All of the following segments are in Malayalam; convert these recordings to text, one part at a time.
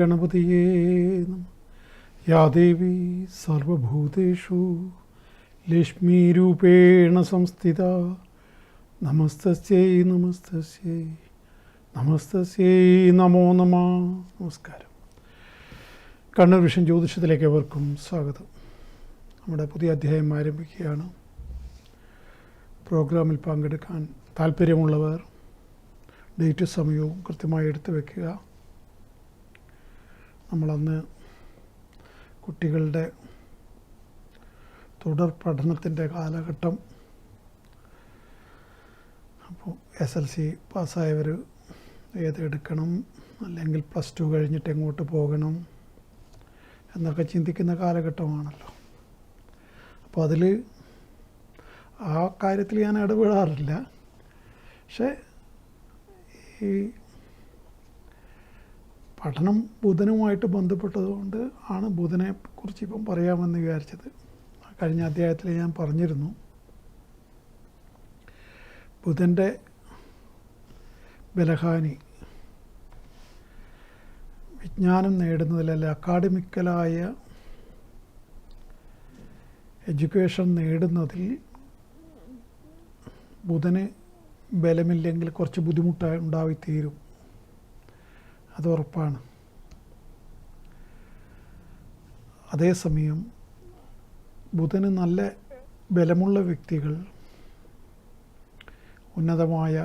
ഗണപതിയേ നമഃ. യാ ദേവി സർവഭൂതേഷു ലക്ഷ്മീരൂപേണ സംസ്ഥിത നമസ്തസ്യൈ നമസ്തസ്യൈ നമസ്തസ്യൈ നമോ നമഃ. നമസ്കാരം. കണ്ണൂർ വിഷൻ ജ്യോതിഷത്തിലേക്ക് ഏവർക്കും സ്വാഗതം. നമ്മുടെ പുതിയ അധ്യായം ആരംഭിക്കുകയാണ്. പ്രോഗ്രാമിൽ പങ്കെടുക്കാൻ താല്പര്യമുള്ളവർ ഡേറ്റ് സമയവും കൃത്യമായി എടുത്തു വയ്ക്കുക. നമ്മളന്ന് കുട്ടികളുടെ തുടർ പഠനത്തിൻ്റെ കാലഘട്ടം, അപ്പോൾ SLC പാസ്സായവർ ഏതെടുക്കണം, അല്ലെങ്കിൽ +2 കഴിഞ്ഞിട്ട് എങ്ങോട്ട് പോകണം എന്നൊക്കെ ചിന്തിക്കുന്ന കാലഘട്ടമാണല്ലോ. അപ്പോൾ അതിൽ ആ കാര്യത്തിൽ ഞാൻ ഇടപെടാറില്ല. പക്ഷേ ഈ പഠനം ബുധനുമായിട്ട് ബന്ധപ്പെട്ടതുകൊണ്ട് ആണ് ബുധനെ കുറിച്ച് ഇപ്പം പറയാമെന്ന് വിചാരിച്ചത്. കഴിഞ്ഞ അധ്യായത്തിൽ ഞാൻ പറഞ്ഞിരുന്നു, ബുധൻ്റെ ബലഹാനി വിജ്ഞാനം നേടുന്നതിൽ, അല്ലെ അക്കാഡമിക്കലായ എഡ്യൂക്കേഷൻ നേടുന്നതിൽ ബുധന് ബലമില്ലെങ്കിൽ കുറച്ച് ബുദ്ധിമുട്ടായി ഉണ്ടായിത്തീരും. അത് ഉറപ്പാണ്. അതേസമയം ബുധന് നല്ല ബലമുള്ള വ്യക്തികൾ ഉന്നതമായ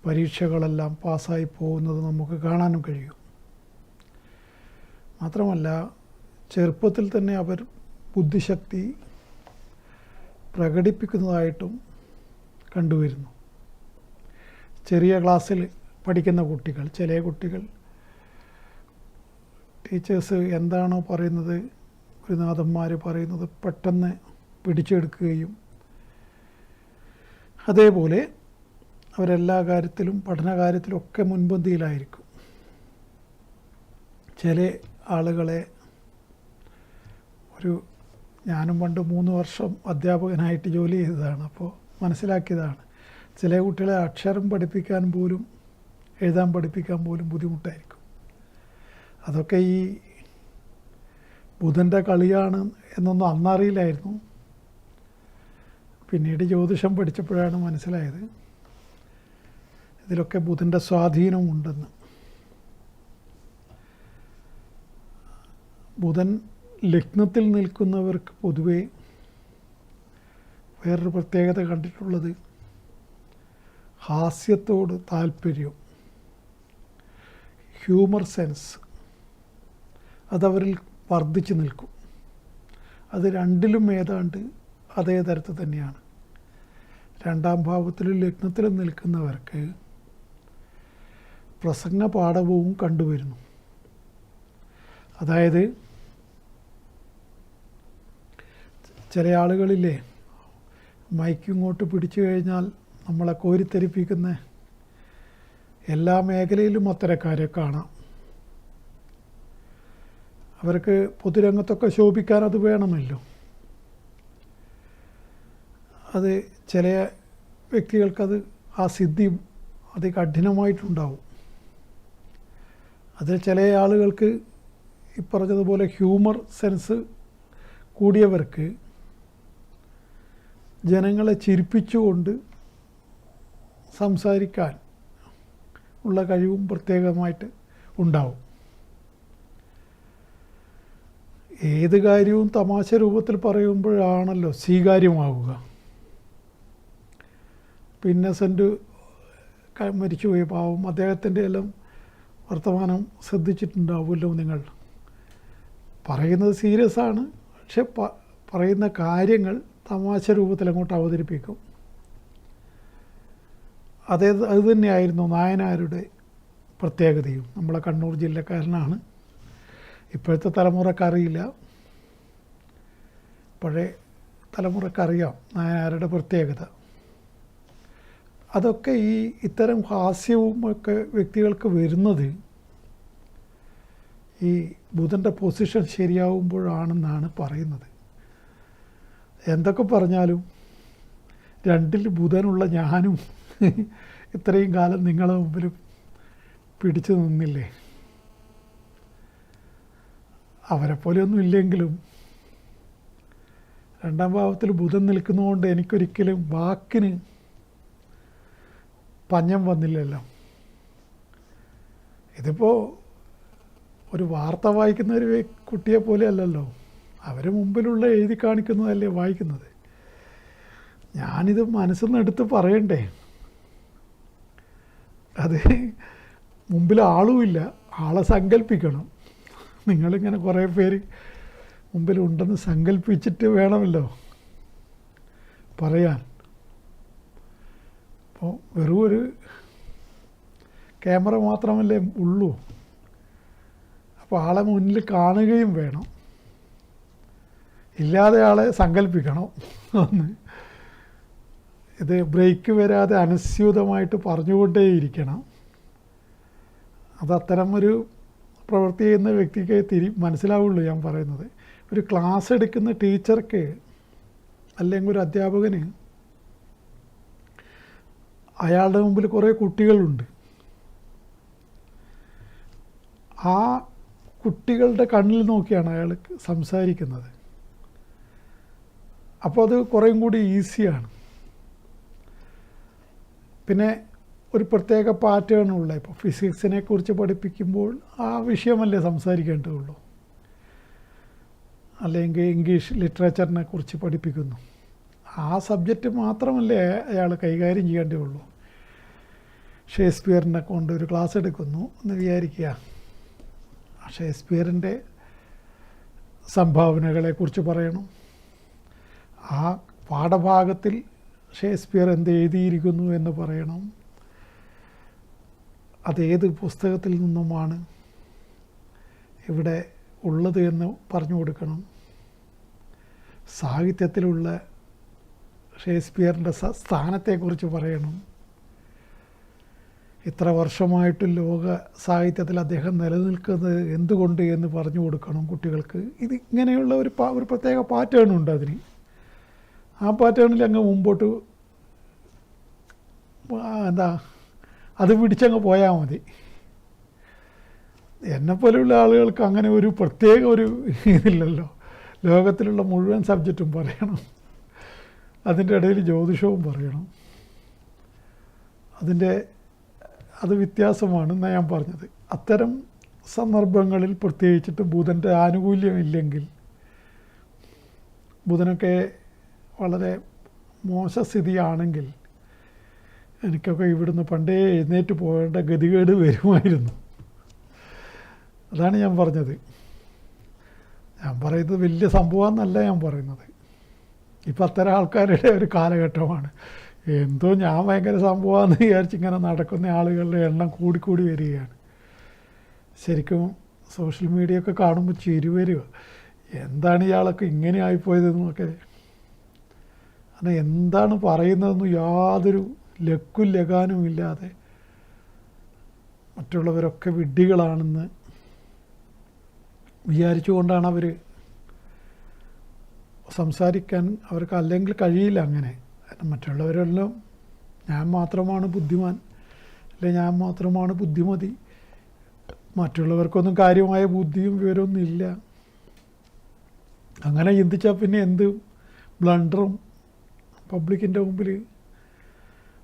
പരീക്ഷകളെല്ലാം പാസ്സായി പോകുന്നത് നമുക്ക് കാണാനും കഴിയും. മാത്രമല്ല, ചെറുപ്പത്തിൽ തന്നെ അവർ ബുദ്ധിശക്തി പ്രകടിപ്പിക്കുന്നതായിട്ടും കണ്ടുവരുന്നു. ചെറിയ ക്ലാസ്സിൽ പഠിക്കുന്ന കുട്ടികൾ, ചില കുട്ടികൾ ടീച്ചേഴ്സ് എന്താണോ പറയുന്നത്, ഗുരുനാഥന്മാർ പറയുന്നത് പെട്ടെന്ന് പിടിച്ചെടുക്കുകയും അതേപോലെ അവരെല്ലാ കാര്യത്തിലും പഠന കാര്യത്തിലൊക്കെ മുൻപന്തിയിലായിരിക്കും. ചില ആളുകളെ ഞാനും പണ്ട് 3 വർഷം അധ്യാപകനായിട്ട് ജോലി ചെയ്തതാണ്. അപ്പോൾ മനസ്സിലാക്കിയതാണ്, ചില കുട്ടികളെ അക്ഷരം പഠിപ്പിക്കാൻ പോലും, എഴുതാൻ പഠിപ്പിക്കാൻ പോലും ബുദ്ധിമുട്ടായിരിക്കും. അതൊക്കെ ഈ ബുധൻ്റെ കളിയാണ് എന്നൊന്നും അന്നറിയില്ലായിരുന്നു. പിന്നീട് ജ്യോതിഷം പഠിച്ചപ്പോഴാണ് മനസ്സിലായത് ഇതിലൊക്കെ ബുധൻ്റെ സ്വാധീനമുണ്ടെന്ന്. ബുധൻ ലഗ്നത്തിൽ നിൽക്കുന്നവർക്ക് പൊതുവെ വേറൊരു പ്രത്യേകത കണ്ടിട്ടുള്ളത്, ഹാസ്യത്തോട് താല്പര്യം, ഹ്യൂമർ സെൻസ് അതവരിൽ വർദ്ധിച്ചു നിൽക്കും. അത് രണ്ടിലും ഏതാണ്ട് അതേ തരത്തിൽ തന്നെയാണ്. 2ാം ഭാവത്തിലും ലഗ്നത്തിലും നിൽക്കുന്നവർക്ക് പ്രസംഗ പാഠവും കണ്ടുവരുന്നു. അതായത് ചില ആളുകളില്ലേ, മൈക്കിങ്ങോട്ട് പിടിച്ചു കഴിഞ്ഞാൽ നമ്മളെ കോരിത്തെരിപ്പിക്കുന്ന, എല്ലാ മേഖലയിലും അത്തരക്കാരെ കാണാം. അവർക്ക് പൊതുരംഗത്തൊക്കെ ശോഭിക്കാൻ അത് വേണമല്ലോ. അത് ചില വ്യക്തികൾക്കത് ആ സിദ്ധി കഠിനമായിട്ടുണ്ടാവും. അത് ചില ആളുകൾക്ക് ഈ പറഞ്ഞതുപോലെ ഹ്യൂമർ സെൻസ് കൂടിയവർക്ക് ജനങ്ങളെ ചിരിപ്പിച്ചുകൊണ്ട് സംസാരിക്കാൻ ഉള്ള കഴിവും പ്രത്യേകമായിട്ട് ഉണ്ടാവും. ഏത് കാര്യവും തമാശ രൂപത്തിൽ പറയുമ്പോഴാണല്ലോ സ്വീകാര്യമാവുക. ഇന്നസെൻ്റ് മരിച്ചുപോയി, പാവം, അദ്ദേഹത്തിൻ്റെ എല്ലാം വർത്തമാനം ശ്രദ്ധിച്ചിട്ടുണ്ടാവുമല്ലോ നിങ്ങൾ. പറയുന്നത് സീരിയസ് ആണ്, പക്ഷെ പറയുന്ന കാര്യങ്ങൾ തമാശ രൂപത്തിൽ അങ്ങോട്ട് അവതരിപ്പിക്കും. അത് തന്നെയായിരുന്നു നായനാരുടെ പ്രത്യേകതയും. നമ്മളെ കണ്ണൂർ ജില്ലക്കാരനാണ്. ഇപ്പോഴത്തെ തലമുറക്കറിയില്ല, പഴയ തലമുറക്കറിയാം നായനാരുടെ പ്രത്യേകത. അതൊക്കെ ഇത്തരം ഹാസ്യവും ഒക്കെ വ്യക്തികൾക്ക് വരുന്നത് ഈ ബുധൻ്റെ പൊസിഷൻ ശരിയാവുമ്പോഴാണെന്നാണ് പറയുന്നത്. എന്തൊക്കെ പറഞ്ഞാലും 2ൽ ബുധനുള്ള ഞാനും ഇത്രയും കാലം നിങ്ങളെ മുമ്പിൽ പിടിച്ചു നിന്നില്ലേ. അവരെപ്പോലെയൊന്നും ഇല്ലെങ്കിലും രണ്ടാം ഭാവത്തിൽ ബുധൻ നിൽക്കുന്നതുകൊണ്ട് എനിക്കൊരിക്കലും വാക്കിന് പഞ്ഞം വന്നില്ലല്ലോ. ഇതിപ്പോൾ ഒരു വാർത്ത വായിക്കുന്ന ഒരു കുട്ടിയെ പോലെ അല്ലല്ലോ, അവർ മുമ്പിലുള്ള എഴുതി കാണിക്കുന്നതല്ലേ വായിക്കുന്നത്. ഞാനിത് മനസ്സിൽ നിന്ന് എടുത്ത് പറയണ്ടേ? അത് മുമ്പിൽ ആളുമില്ല, ആളെ സങ്കല്പിക്കണം. നിങ്ങളിങ്ങനെ കുറേ പേര് മുമ്പിലുണ്ടെന്ന് സങ്കല്പിച്ചിട്ട് വേണമല്ലോ പറയാൻ. അപ്പോൾ വെറും ഒരു ക്യാമറ മാത്രമല്ലേ ഉള്ളൂ. അപ്പോൾ ആളെ മുന്നിൽ കാണുകയും വേണം, ഇല്ലാതെ ആളെ സങ്കല്പിക്കണം. ഒന്ന് ഇത് ബ്രേക്ക് വരാതെ അനുസ്യൂതമായിട്ട് പറഞ്ഞുകൊണ്ടേയിരിക്കണം. അതത്തരം ഒരു പ്രവൃത്തി ചെയ്യുന്ന വ്യക്തിക്ക് മനസ്സിലാവുള്ളൂ ഞാൻ പറയുന്നത്. ഒരു ക്ലാസ് എടുക്കുന്ന ടീച്ചർക്ക് അല്ലെങ്കിൽ ഒരു അധ്യാപകന് അയാളുടെ മുമ്പിൽ കുറേ കുട്ടികളുണ്ട്. ആ കുട്ടികളുടെ കണ്ണിൽ നോക്കിയാണ് അയാൾ സംസാരിക്കുന്നത്. അപ്പോൾ അത് കുറേയും കൂടി ഈസിയാണ്. പിന്നെ ഒരു പ്രത്യേക പാറ്റേണുള്ള, ഇപ്പോൾ ഫിസിക്സിനെ കുറിച്ച് പഠിപ്പിക്കുമ്പോൾ ആ വിഷയമല്ലേ സംസാരിക്കേണ്ടതുള്ളൂ, അല്ലെങ്കിൽ ഇംഗ്ലീഷ് ലിറ്ററേച്ചറിനെ കുറിച്ച് പഠിപ്പിക്കുന്നു, ആ സബ്ജക്റ്റ് മാത്രമല്ലേ അയാൾ കൈകാര്യം ചെയ്യേണ്ടതുള്ളൂ. ഷേക്സ്പിയറിനെ കൊണ്ട് ഒരു ക്ലാസ് എടുക്കുന്നു എന്ന് വിചാരിക്കുക. ഷേക്സ്പിയറിൻ്റെ സംഭാവനകളെക്കുറിച്ച് പറയണം, ആ പാഠഭാഗത്തിൽ ഷേക്സ്പിയർ എന്ത് എഴുതിയിരിക്കുന്നു എന്ന് പറയണം, അതേത് പുസ്തകത്തിൽ നിന്നുമാണ് ഇവിടെ ഉള്ളത് എന്ന് പറഞ്ഞു കൊടുക്കണം, സാഹിത്യത്തിലുള്ള ഷേക്സ്പിയറിൻ്റെ സ്ഥാനത്തെക്കുറിച്ച് പറയണം, ഇത്ര വർഷമായിട്ട് ലോക സാഹിത്യത്തിൽ അദ്ദേഹം നിലനിൽക്കുന്നത് എന്തുകൊണ്ട് എന്ന് പറഞ്ഞു കൊടുക്കണം കുട്ടികൾക്ക്. ഇത് ഇങ്ങനെയുള്ള ഒരു പ്രത്യേക പാറ്റേണുണ്ട് അതിന്. ആ പാറ്റേണിൽ അങ്ങ് മുമ്പോട്ട് അത് പിടിച്ചങ്ങ് പോയാൽ മതി. എന്നെപ്പോലെയുള്ള ആളുകൾക്ക് അങ്ങനെ ഒരു പ്രത്യേക ഒരു ഇതില്ലല്ലോ. ലോകത്തിലുള്ള മുഴുവൻ സബ്ജക്റ്റും പറയണം, അതിൻ്റെ ഇടയിൽ ജ്യോതിഷവും പറയണം. അത് വ്യത്യാസമാണെന്നാണ് ഞാൻ പറഞ്ഞത്. അത്തരം സന്ദർഭങ്ങളിൽ പ്രത്യേകിച്ചിട്ട് ബുധൻ്റെ ആനുകൂല്യമില്ലെങ്കിൽ, ബുധനൊക്കെ വളരെ മോശസ്ഥിതിയാണെങ്കിൽ എനിക്കൊക്കെ ഇവിടുന്ന് പണ്ടേ എഴുന്നേറ്റ് പോകേണ്ട ഗതികേട് വരുമായിരുന്നു. അതാണ് ഞാൻ പറഞ്ഞത്. ഞാൻ പറയുന്നത് വലിയ സംഭവമെന്നല്ല ഞാൻ പറയുന്നത്. ഇപ്പം അത്തരം ആൾക്കാരുടെ ഒരു കാലഘട്ടമാണ്. എന്തോ ഞാൻ ഭയങ്കര സംഭവമാണെന്ന് വിചാരിച്ചിങ്ങനെ നടക്കുന്ന ആളുകളുടെ എണ്ണം കൂടിക്കൂടി വരികയാണ്. ശരിക്കും സോഷ്യൽ മീഡിയ ഒക്കെ കാണുമ്പോൾ ചിരി വരിക, എന്താണ് ഇയാളൊക്കെ ഇങ്ങനെ ആയിപ്പോയതെന്നൊക്കെ. കാരണം എന്താണ് പറയുന്നതെന്ന് യാതൊരു ലക്കും ലഗാനും ഇല്ലാതെ മറ്റുള്ളവരൊക്കെ വിഡ്ഢികളാണെന്ന് വിചാരിച്ചുകൊണ്ടാണ് അവർ സംസാരിക്കാൻ. അവർക്ക് അല്ലെങ്കിൽ കഴിയില്ല അങ്ങനെ. കാരണം മറ്റുള്ളവരെല്ലാം ഞാൻ മാത്രമാണ് ബുദ്ധിമാൻ, അല്ലെ ഞാൻ മാത്രമാണ് ബുദ്ധിമതി, മറ്റുള്ളവർക്കൊന്നും കാര്യമായ ബുദ്ധിയും വിവരമൊന്നും ഇല്ല. അങ്ങനെ ചിന്തിച്ചാൽ പിന്നെ എന്ത് ബ്ലണ്ടറും പബ്ലിക്കിൻ്റെ മുമ്പിൽ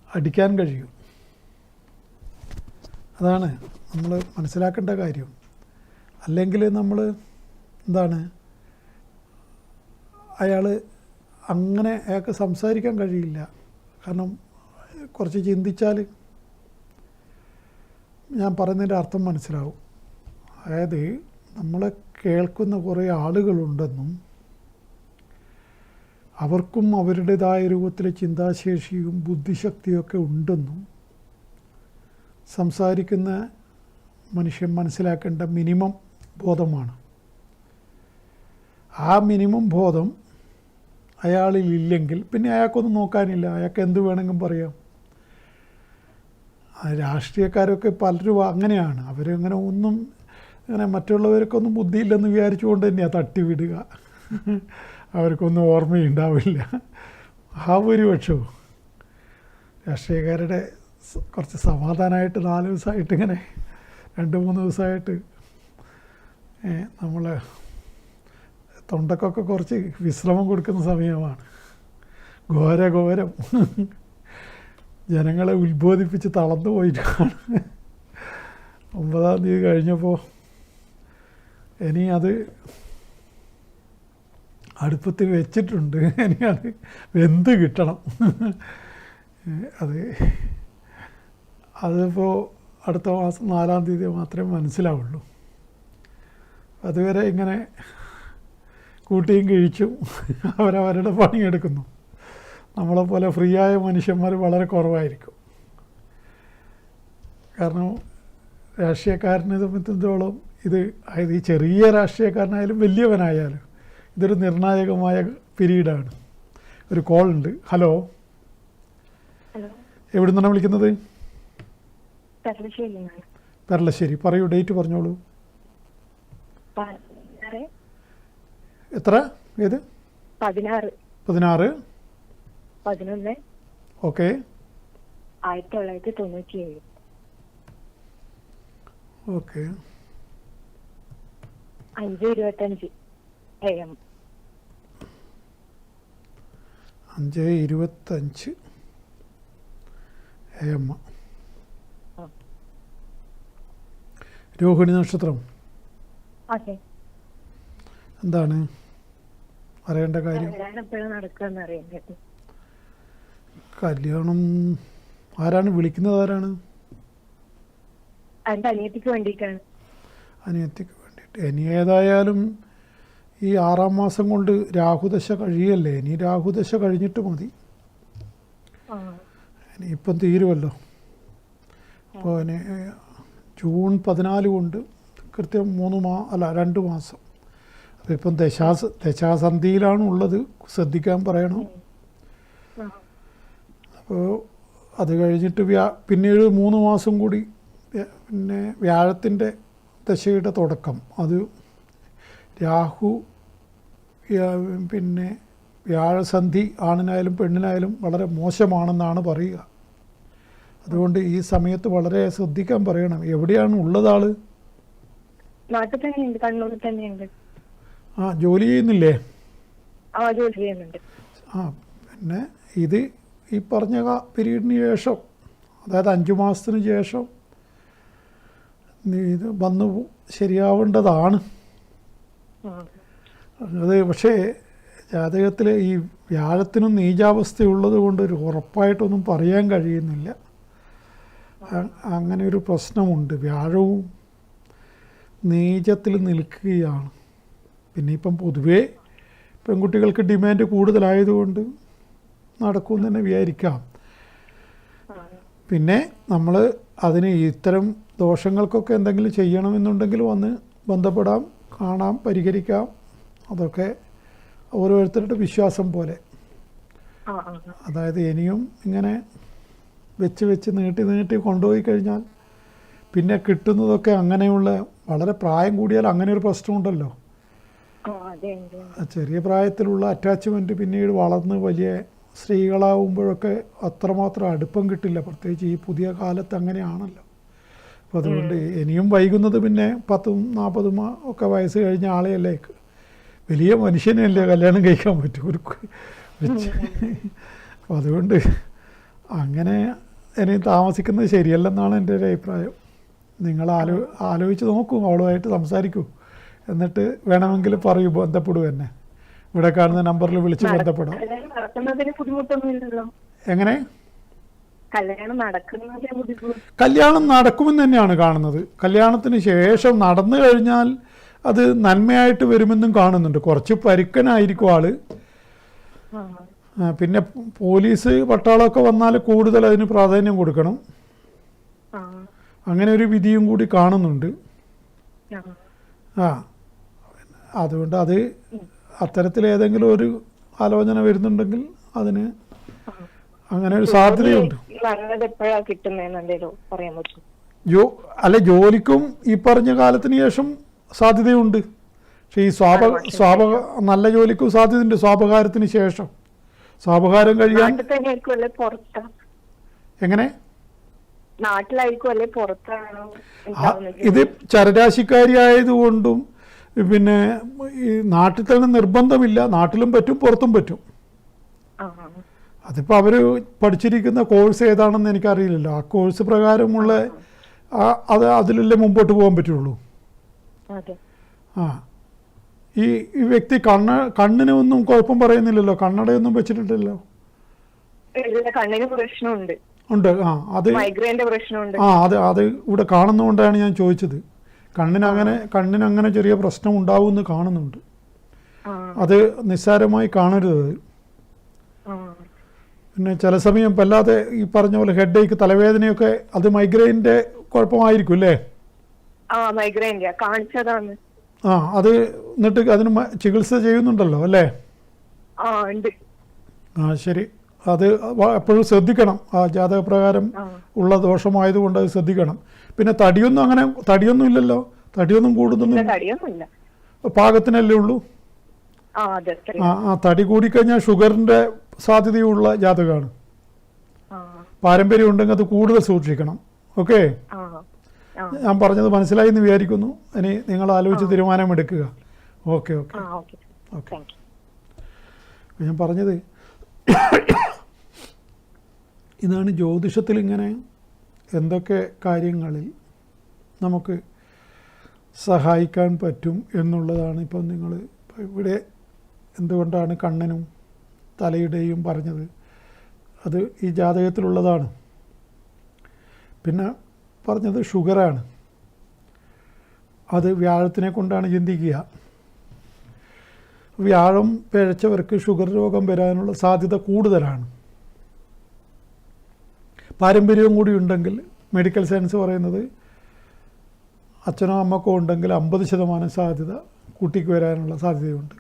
അടിക്കാൻ കഴിയും. അതാണ് നമ്മൾ മനസ്സിലാക്കേണ്ട കാര്യം. അല്ലെങ്കിൽ നമ്മൾ അയാൾക്ക് സംസാരിക്കാൻ കഴിയില്ല. കാരണം കുറച്ച് ചിന്തിച്ചാൽ ഞാൻ പറയുന്നതിൻ്റെ അർത്ഥം മനസ്സിലാവും. അതായത് നമ്മളെ കേൾക്കുന്ന കുറേ ആളുകളുണ്ടെന്നും അവർക്കും അവരുടേതായ രൂപത്തിലെ ചിന്താശേഷിയും ബുദ്ധിശക്തിയൊക്കെ ഉണ്ടെന്നും സംസാരിക്കുന്ന മനുഷ്യൻ മനസ്സിലാക്കേണ്ട മിനിമം ബോധമാണ്. ആ മിനിമം ബോധം അയാളിലില്ലെങ്കിൽ പിന്നെ അയാൾക്കൊന്നും നോക്കാനില്ല, അയാൾക്ക് എന്ത് വേണമെങ്കിലും പറയാം. രാഷ്ട്രീയക്കാരൊക്കെ പലരും അങ്ങനെയാണ്. അവരങ്ങനെ ഒന്നും അങ്ങനെ മറ്റുള്ളവർക്കൊന്നും ബുദ്ധിയില്ലെന്ന് വിചാരിച്ചുകൊണ്ട് തന്നെയാണ് തട്ടിവിടുക. അവർക്കൊന്നും ഓർമ്മയുണ്ടാവില്ല. ആ ഭൂരിപക്ഷവും രാഷ്ട്രീയക്കാരുടെ കുറച്ച് സമാധാനമായിട്ട് 4 ദിവസമായിട്ട് ഇങ്ങനെ 2-3 ദിവസമായിട്ട് നമ്മൾ തൊണ്ടക്കൊക്കെ കുറച്ച് വിശ്രമം കൊടുക്കുന്ന സമയമാണ്. ഘോരം ജനങ്ങളെ ഉത്ബോധിപ്പിച്ച് തളർന്നു പോയിട്ടാണ് 9-ാം തീയതി കഴിഞ്ഞപ്പോൾ ഇനി അത് അടുപ്പത്തിൽ വെച്ചിട്ടുണ്ട്, ഇനി അത് വെന്ത് കിട്ടണം. അതിപ്പോൾ അടുത്ത മാസം 4-ാം തീയതി മാത്രമേ മനസ്സിലാവുള്ളൂ. അതുവരെ ഇങ്ങനെ കൂട്ടിയും കിഴിച്ചും അവരവരുടെ പണിയെടുക്കുന്നു. നമ്മളെപ്പോലെ ഫ്രീ ആയ മനുഷ്യന്മാർ വളരെ കുറവായിരിക്കും. കാരണം രാഷ്ട്രീയക്കാരനെ സംബന്ധിച്ചിടത്തോളം ഈ ചെറിയ രാഷ്ട്രീയക്കാരനായാലും വലിയവനായാലും ഇതൊരു നിർണായകമായ പീരീഡാണ്. ഒരു കോൾ ഉണ്ട്. ഹലോ, എവിടെ നിന്നാണ് വിളിക്കുന്നത്? പെരളശ്ശേരി. പറയൂ, ഡേറ്റ് പറഞ്ഞോളൂ. എത്ര? ഏത്? 16. Okay. 1997. Okay. 5:25 AM. 5:25 AM. Rohini നക്ഷത്രം. എന്താണ് അറിയേണ്ട കാര്യം? കല്യാണം ആരാണ് വിളിക്കുന്നത്? ആരാണ്? അനിയത്തിക്ക് വേണ്ടിയിട്ടാണ്. അനിയത്തിക്ക് വേണ്ടിയിട്ട്. ഇനി ഏതായാലും ഈ 6-ാം മാസം കൊണ്ട് രാഹുദശ കഴിയല്ലേ. ഇനി രാഹുദശ കഴിഞ്ഞിട്ട് മതി. ഇനിയിപ്പം തീരുമല്ലോ. അപ്പോൾ ഇനി ജൂൺ 14 കൊണ്ട് കൃത്യം 2 മാസം. അപ്പോൾ ഇപ്പം ദശാസന്ധിയിലാണ് ഉള്ളത്, ശ്രദ്ധിക്കാൻ പറയണം. അപ്പോൾ അത് കഴിഞ്ഞിട്ട് പിന്നീട് 3 മാസം കൂടി പിന്നെ വ്യാഴത്തിൻ്റെ ദശയുടെ തുടക്കം. അത് രാഹു പിന്നെ വ്യാഴസന്ധി ആണിനായാലും പെണ്ണിനായാലും വളരെ മോശമാണെന്നാണ് പറയുക. അതുകൊണ്ട് ഈ സമയത്ത് വളരെ ശ്രദ്ധിക്കാൻ പറയണം. എവിടെയാണ് ഉള്ളത് ആള്? നാട്ടിൽ തന്നെയുണ്ട്, കണ്ണൂരിൽ തന്നെയുണ്ട്. ജോലി ചെയ്യുന്നില്ലേ? ജോലി ചെയ്യുന്നുണ്ട്. പിന്നെ ഇത് ഈ പറഞ്ഞ പീരീഡിന് ശേഷം, അതായത് 5 മാസത്തിന് ശേഷം ഇത് വന്നു ശരിയാവേണ്ടതാണ്. അത് പക്ഷേ ജാതകത്തിൽ ഈ വ്യാഴത്തിനും നീചാവസ്ഥയുള്ളത് കൊണ്ട് ഒരു ഉറപ്പായിട്ടൊന്നും പറയാൻ കഴിയുന്നില്ല. അങ്ങനെ ഒരു പ്രശ്നമുണ്ട്. വ്യാഴവും നീചത്തിൽ നിൽക്കുകയാണ്. പിന്നെ ഇപ്പം പൊതുവേ പെൺകുട്ടികൾക്ക് ഡിമാൻഡ് കൂടുതലായതുകൊണ്ട് നടക്കുമെന്ന് തന്നെ വിചാരിക്കാം. പിന്നെ നമ്മൾ അതിന് ഇത്തരം ദോഷങ്ങൾക്കൊക്കെ എന്തെങ്കിലും ചെയ്യണമെന്നുണ്ടെങ്കിൽ വന്ന് ബന്ധപ്പെടാം, കാണാം, പരിഹരിക്കാം. അതൊക്കെ ഓരോരുത്തരുടെ വിശ്വാസം പോലെ. അതായത് ഇനിയും ഇങ്ങനെ വെച്ച് നീട്ടി കൊണ്ടുപോയി കഴിഞ്ഞാൽ പിന്നെ കിട്ടുന്നതൊക്കെ അങ്ങനെയുള്ള വളരെ പ്രായം കൂടിയാൽ അങ്ങനെ ഒരു പ്രശ്നമുണ്ടല്ലോ. ചെറിയ പ്രായത്തിലുള്ള അറ്റാച്ച്മെൻറ്റ് പിന്നീട് വളർന്ന് വലിയ സ്ത്രീകളാവുമ്പോഴൊക്കെ അത്രമാത്രം അടുപ്പം കിട്ടില്ല. പ്രത്യേകിച്ച് ഈ പുതിയ കാലത്ത് അങ്ങനെയാണല്ലോ. അപ്പോൾ അതുകൊണ്ട് ഇനിയും വൈകുന്നത് പിന്നെ 10-40 ഒക്കെ വയസ്സ് കഴിഞ്ഞ ആളെയല്ലേ, വലിയ മനുഷ്യനെയല്ലേ കല്യാണം കഴിക്കാൻ പറ്റും ഒരു വെച്ച്. അപ്പോൾ അതുകൊണ്ട് അങ്ങനെ ഇനി താമസിക്കുന്നത് ശരിയല്ലെന്നാണ് എൻ്റെ ഒരു അഭിപ്രായം. നിങ്ങൾ ആലോചിച്ച് നോക്കൂ, അവളുമായിട്ട് സംസാരിക്കൂ, എന്നിട്ട് വേണമെങ്കിൽ പറയൂ, ബന്ധപ്പെടും. എന്നെ ഇവിടെ കാണുന്ന നമ്പറിൽ വിളിച്ച് ബന്ധപ്പെടാം. എങ്ങനെ? കല്യാണം നടക്കുമെന്ന് തന്നെയാണ് കാണുന്നത്. കല്യാണത്തിന് ശേഷം നടന്നു കഴിഞ്ഞാൽ അത് നന്മയായിട്ട് വരുമെന്നും കാണുന്നുണ്ട്. കുറച്ച് പരുക്കനായിരിക്കും ആള്. പിന്നെ പോലീസ് പട്ടാളമൊക്കെ വന്നാൽ കൂടുതൽ അതിന് പ്രാധാന്യം കൊടുക്കണം. അങ്ങനെ ഒരു വിധിയും കൂടി കാണുന്നുണ്ട്. അതുകൊണ്ട് അത് അത്തരത്തിൽ ഏതെങ്കിലും ഒരു ആലോചന വരുന്നുണ്ടെങ്കിൽ അതിന് അങ്ങനെ ഒരു സാധ്യതയുണ്ട്. അല്ല, ജോലിക്കും ഈ പറഞ്ഞ കാലത്തിന് ശേഷം സാധ്യതയുണ്ട്. പക്ഷെ ഈ നല്ല ജോലിക്കും സാധ്യതയുണ്ട് സ്വാപകാരത്തിന് ശേഷം. സ്വാപകാരം കഴിയാൻ എങ്ങനെ? ഇത് ചരരാശിക്കാരി ആയതുകൊണ്ടും പിന്നെ ഈ നാട്ടിൽ തന്നെ നിർബന്ധമില്ല, നാട്ടിലും പറ്റും പുറത്തും പറ്റും. ആ അതിപ്പോൾ അവർ പഠിച്ചിരിക്കുന്ന കോഴ്സ് ഏതാണെന്ന് എനിക്കറിയില്ലല്ലോ. ആ കോഴ്സ് പ്രകാരമുള്ള അത് അതിലല്ലേ മുമ്പോട്ട് പോകാൻ പറ്റുള്ളൂ. അതെ. ആ ഈ ഈ വ്യക്തി കണ്ണിനൊന്നും കുഴപ്പം പറയുന്നില്ലല്ലോ, കണ്ണടയൊന്നും വെച്ചിട്ടില്ലല്ലോ? കണ്ണിന് പ്രശ്നമുണ്ട്. ഉണ്ട്. അത് മൈഗ്രെയിന്റെ പ്രശ്നമുണ്ട്. അത് ഇവിടെ കാണുന്നതുകൊണ്ടാണ് ഞാൻ ചോദിച്ചത്. കണ്ണിനങ്ങനെ ചെറിയ പ്രശ്നം ഉണ്ടാവുമെന്ന് കാണുന്നുണ്ട്. അത് നിസ്സാരമായി കാണരുത്. പിന്നെ ചില സമയം വല്ലാതെ ഈ പറഞ്ഞ പോലെ ഹെഡ് ഏക്ക്, തലവേദനയൊക്കെ അത് മൈഗ്രെയിൻ്റെ കുഴപ്പമായിരിക്കും അല്ലേ? മൈഗ്രെയിൻ്റെ കാണിച്ചതാണ്. അത് എന്നിട്ട് അതിന് ചികിത്സ ചെയ്യുന്നുണ്ടല്ലോ അല്ലേ? ഉണ്ട്. ശരി. അത് എപ്പോഴും ശ്രദ്ധിക്കണം. ആ ജാതകപ്രകാരം ഉള്ള ദോഷമായതുകൊണ്ട് അത് ശ്രദ്ധിക്കണം. പിന്നെ തടിയൊന്നും ഇല്ലല്ലോ? തടിയൊന്നും തടിയൊന്നുമില്ല, പാകത്തിനല്ലേ ഉള്ളൂ? തടി കൂടിക്കഴിഞ്ഞാൽ ഷുഗറിൻ്റെ സാധ്യതയുള്ള ജാതകമാണ്. പാരമ്പര്യം ഉണ്ടെങ്കിൽ അത് കൂടുതൽ സൂക്ഷിക്കണം. ഓക്കെ, ഞാൻ പറഞ്ഞത് മനസ്സിലായി എന്ന് വിചാരിക്കുന്നു. ഇനി നിങ്ങൾ ആലോചിച്ച് തീരുമാനമെടുക്കുക. Okay okay okay. ഞാൻ പറഞ്ഞത് ഇതാണ് ജ്യോതിഷത്തിൽ ഇങ്ങനെ എന്തൊക്കെ കാര്യങ്ങളിൽ നമുക്ക് സഹായിക്കാൻ പറ്റും എന്നുള്ളതാണ്. ഇപ്പം നിങ്ങൾ ഇവിടെ എന്തുകൊണ്ടാണ് കണ്ണിനും തലയുടെയും പറഞ്ഞത്, അത് ഈ ജാതകത്തിലുള്ളതാണ്. പിന്നെ പറഞ്ഞത് ഷുഗറാണ്. അത് വ്യാഴത്തിനെ കൊണ്ടാണ് ചിന്തിക്കുക. വ്യാഴം പിഴച്ചവർക്ക് ഷുഗർ രോഗം വരാനുള്ള സാധ്യത കൂടുതലാണ്. പാരമ്പര്യവും കൂടി ഉണ്ടെങ്കിൽ മെഡിക്കൽ സയൻസ് പറയുന്നത് അച്ഛനോ അമ്മക്കോ ഉണ്ടെങ്കിൽ 50% സാധ്യത കുട്ടിക്ക് വരാനുള്ള സാധ്യതയുണ്ട്.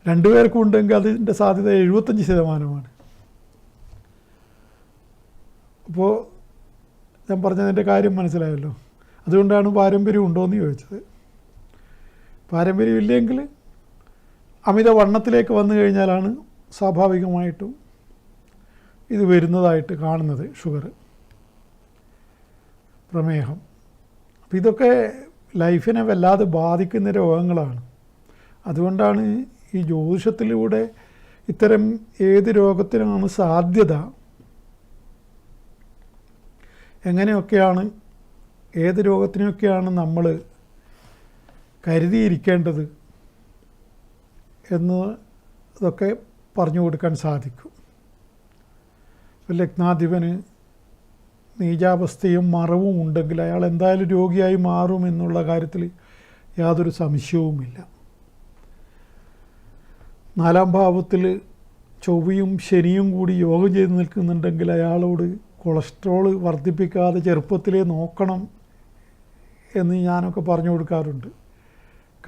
രണ്ടുപേർക്കും ഉണ്ടെങ്കിൽ അതിൻ്റെ സാധ്യത 75%. അപ്പോൾ ഞാൻ പറഞ്ഞതിൻ്റെ കാര്യം മനസ്സിലായല്ലോ. അതുകൊണ്ടാണ് പാരമ്പര്യം ഉണ്ടോ എന്ന് ചോദിച്ചത്. പാരമ്പര്യം ഇല്ലെങ്കിൽ അമിത വണ്ണത്തിലേക്ക് വന്നു കഴിഞ്ഞാലാണ് സ്വാഭാവികമായിട്ടും ഇത് വരുന്നതായിട്ട് കാണുന്നത്. ഷുഗർ, പ്രമേഹം, അപ്പോൾ ഇതൊക്കെ ലൈഫിനെ വല്ലാതെ ബാധിക്കുന്ന രോഗങ്ങളാണ്. അതുകൊണ്ടാണ് ഈ ജ്യോതിഷത്തിലൂടെ ഇത്തരം ഏത് രോഗത്തിനാണ് സാധ്യത, എങ്ങനെയൊക്കെയാണ്, ഏത് രോഗത്തിനൊക്കെയാണ് നമ്മൾ കരുതിയിരിക്കേണ്ടത് എന്ന് ഇതൊക്കെ പറഞ്ഞു കൊടുക്കാൻ സാധിക്കും. ലഗ്നാധിപന് നീചാവസ്ഥയും മറവും ഉണ്ടെങ്കിൽ അയാൾ എന്തായാലും രോഗിയായി മാറും എന്നുള്ള കാര്യത്തിൽ യാതൊരു സംശയവുമില്ല. 4-ാം ഭാവത്തിൽ ചൊവ്വയും ശനിയും കൂടി യോഗം ചെയ്ത് നിൽക്കുന്നുണ്ടെങ്കിൽ അയാളോട് കൊളസ്ട്രോൾ വർദ്ധിപ്പിക്കാതെ ചെറുപ്പത്തിലേ നോക്കണം എന്ന് ഞാനൊക്കെ പറഞ്ഞു കൊടുക്കാറുണ്ട്.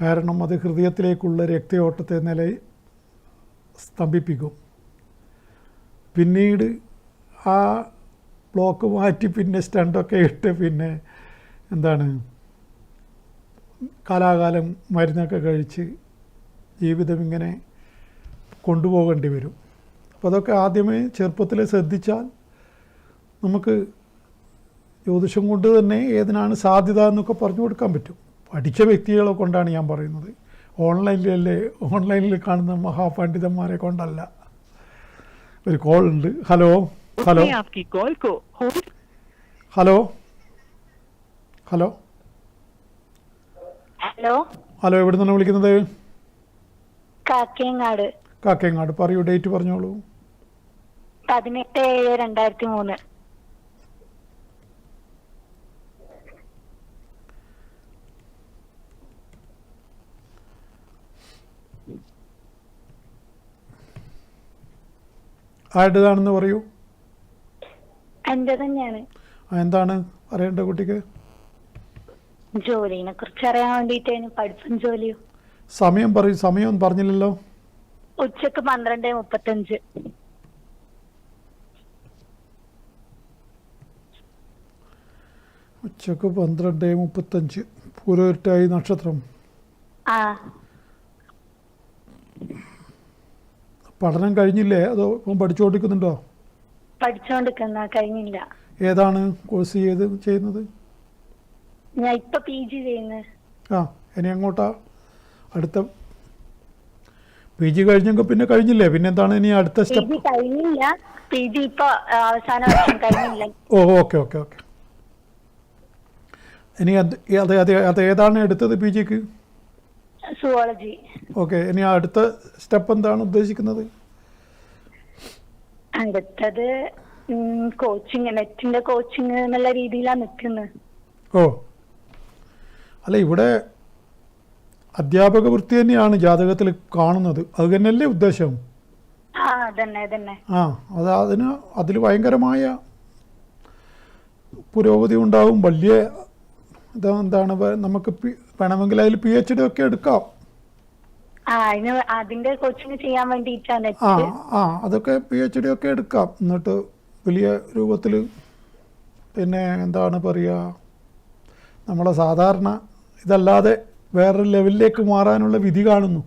കാരണം അത് ഹൃദയത്തിലേക്കുള്ള രക്തയോട്ടത്തെ സ്തംഭിപ്പിക്കും. പിന്നീട് ആ ബ്ലോക്ക് മാറ്റി പിന്നെ സ്റ്റണ്ടൊക്കെ ഇട്ട് പിന്നെ കാലാകാലം മരുന്നൊക്കെ കഴിച്ച് ജീവിതം ഇങ്ങനെ കൊണ്ടുപോകേണ്ടി വരും. അപ്പോൾ അതൊക്കെ ആദ്യമേ ചെറുപ്പത്തിൽ ശ്രദ്ധിച്ചാൽ നമുക്ക് ജ്യോതിഷം കൊണ്ട് തന്നെ ഏതിനാണ് സാധ്യത എന്നൊക്കെ പറഞ്ഞു കൊടുക്കാൻ പറ്റും. പഠിച്ച വ്യക്തികളെ കൊണ്ടാണ് ഞാൻ പറയുന്നത്. ഓൺലൈനിൽ കാണുന്ന മഹാപണ്ഡിതന്മാരെ കൊണ്ടല്ല. ഒരു കോൾ ഉണ്ട്. Hello hello hello hello hello hello എവിടെ നിന്നാണ് വിളിക്കുന്നത്? കാക്കയങ്ങാട്. പറയൂ, ഡേറ്റ് പറഞ്ഞോളൂ. 18/7/2003. ആരുടേതാണെന്ന് പറയൂ. എന്റെ തന്നെയാണ്. എന്താണ് പറയേണ്ട കുട്ടിക്ക്? ജോലിനെ കുറിച്ച് അറിയാൻ വേണ്ടിട്ട്. പഠിപ്പും ജോലിയും. സമയം പറയൂ. സമയം പറഞ്ഞില്ലല്ലോ. ഉച്ചക്ക് 12:35. ഉച്ചക്ക് 12:35. പൂരോരുട്ടായി നക്ഷത്രം. പഠനം കഴിഞ്ഞില്ലേ അതോ ഇപ്പം പഠിച്ചുകൊണ്ടിരിക്കുന്നുണ്ടോ? കഴിഞ്ഞില്ല. ഏതാണ് കോഴ്സ് ചെയ്യുന്നത്? ഞാൻ ഇപ്പൊ PG ചെയ്യുന്നത്. ഇനി അങ്ങോട്ടാ അടുത്ത PG കഴിഞ്ഞെങ്കിൽ പിന്നെ കഴിഞ്ഞില്ലേ, പിന്നെ എന്താണ് ഇനി അടുത്ത സ്റ്റെപ്പ്? PG കഴിഞ്ഞില്ല, PG ഇപ്പൊ അവസാന വർഷം കഴിഞ്ഞില്ല. Okay okay okay. ഇനി അത് ഏതാണ് എടുത്തത് PGക്ക്? സുവോളജി. ഓക്കെ, ഇനി അടുത്ത സ്റ്റെപ്പ് എന്താണ് ഉദ്ദേശിക്കുന്നത്? അടുത്തത് കോച്ചിങ്, നെറ്റിന്റെ കോച്ചിങ് എന്നുള്ള രീതിയിലാണ് നിൽക്കുന്നത്. ഓ അല്ല, ഇവിടെ അധ്യാപക വൃത്തി തന്നെയാണ് ജാതകത്തിൽ കാണുന്നത്, അത് തന്നെയല്ലേ ഉദ്ദേശം? അതന്നെ. അതിൽ ഭയങ്കരമായ പുരോഗതി ഉണ്ടാവും. വലിയ എന്താണ് നമുക്ക് വേണമെങ്കിൽ അതിൽ PhD ഒക്കെ എടുക്കാം. അതിന്റെ കോച്ചിങ് ചെയ്യാൻ വേണ്ടിയിട്ടാണ്. അതൊക്കെ PhD ഒക്കെ എടുക്കാം. എന്നിട്ട് വലിയ രൂപത്തിൽ പിന്നെ എന്താണ് പറയുക, നമ്മളെ സാധാരണ ഇതല്ലാതെ വേറൊരു ലെവലിലേക്ക് മാറാനുള്ള വിധി കാണുന്നു.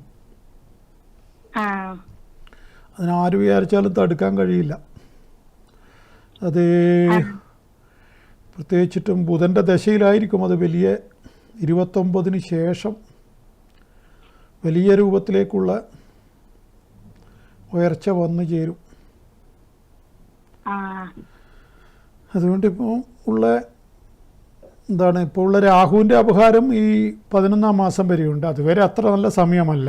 അതിനാര് വിചാരിച്ചാലും തടുക്കാൻ കഴിയില്ല. അത് പ്രത്യേകിച്ചിട്ടും ബുധൻ്റെ ദശയിലായിരിക്കും അത് വലിയ 29-ന് ശേഷം വലിയ രൂപത്തിലേക്കുള്ള ഉയർച്ച വന്നു ചേരും. അതുകൊണ്ട് ഇപ്പോൾ ഉള്ള എന്താണ്, ഇപ്പോൾ ഉള്ള രാഹുവിൻ്റെ അപഹാരം ഈ 11-ാം മാസം വരെയുണ്ട്. അതുവരെ അത്ര നല്ല സമയമല്ല.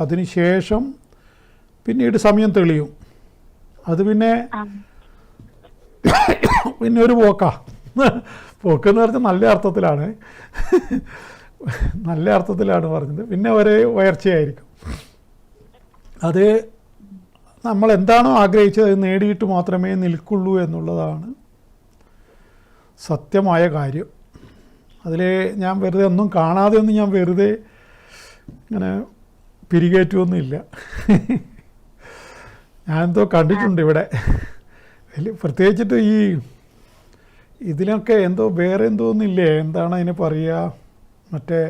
അതിന് ശേഷം പിന്നീട് സമയം തെളിയും. അത് പിന്നെ ഒരു പോക്കെന്ന് പറഞ്ഞാൽ നല്ല അർത്ഥത്തിലാണ്, നല്ല അർത്ഥത്തിലാണ് പറഞ്ഞത്. പിന്നെ ഒരേ ഉയർച്ചയായിരിക്കും. അത് നമ്മൾ എന്താണോ ആഗ്രഹിച്ചത് അത് നേടിയിട്ട് മാത്രമേ നിൽക്കുള്ളൂ എന്നുള്ളതാണ് സത്യമായ കാര്യം. അതിൽ ഞാൻ വെറുതെ ഒന്നും കാണാതെ ഒന്നും ഞാൻ വെറുതെ ഇങ്ങനെ പിരികേറ്റുമൊന്നുമില്ല. ഞാനെന്തോ കണ്ടിട്ടുണ്ട് ഇവിടെ. പ്രത്യേകിച്ചിട്ട് ഇതിനൊക്കെ വേറെ എന്തോന്നില്ലേ, എന്താണ് അതിന് പറയുക, മറ്റേ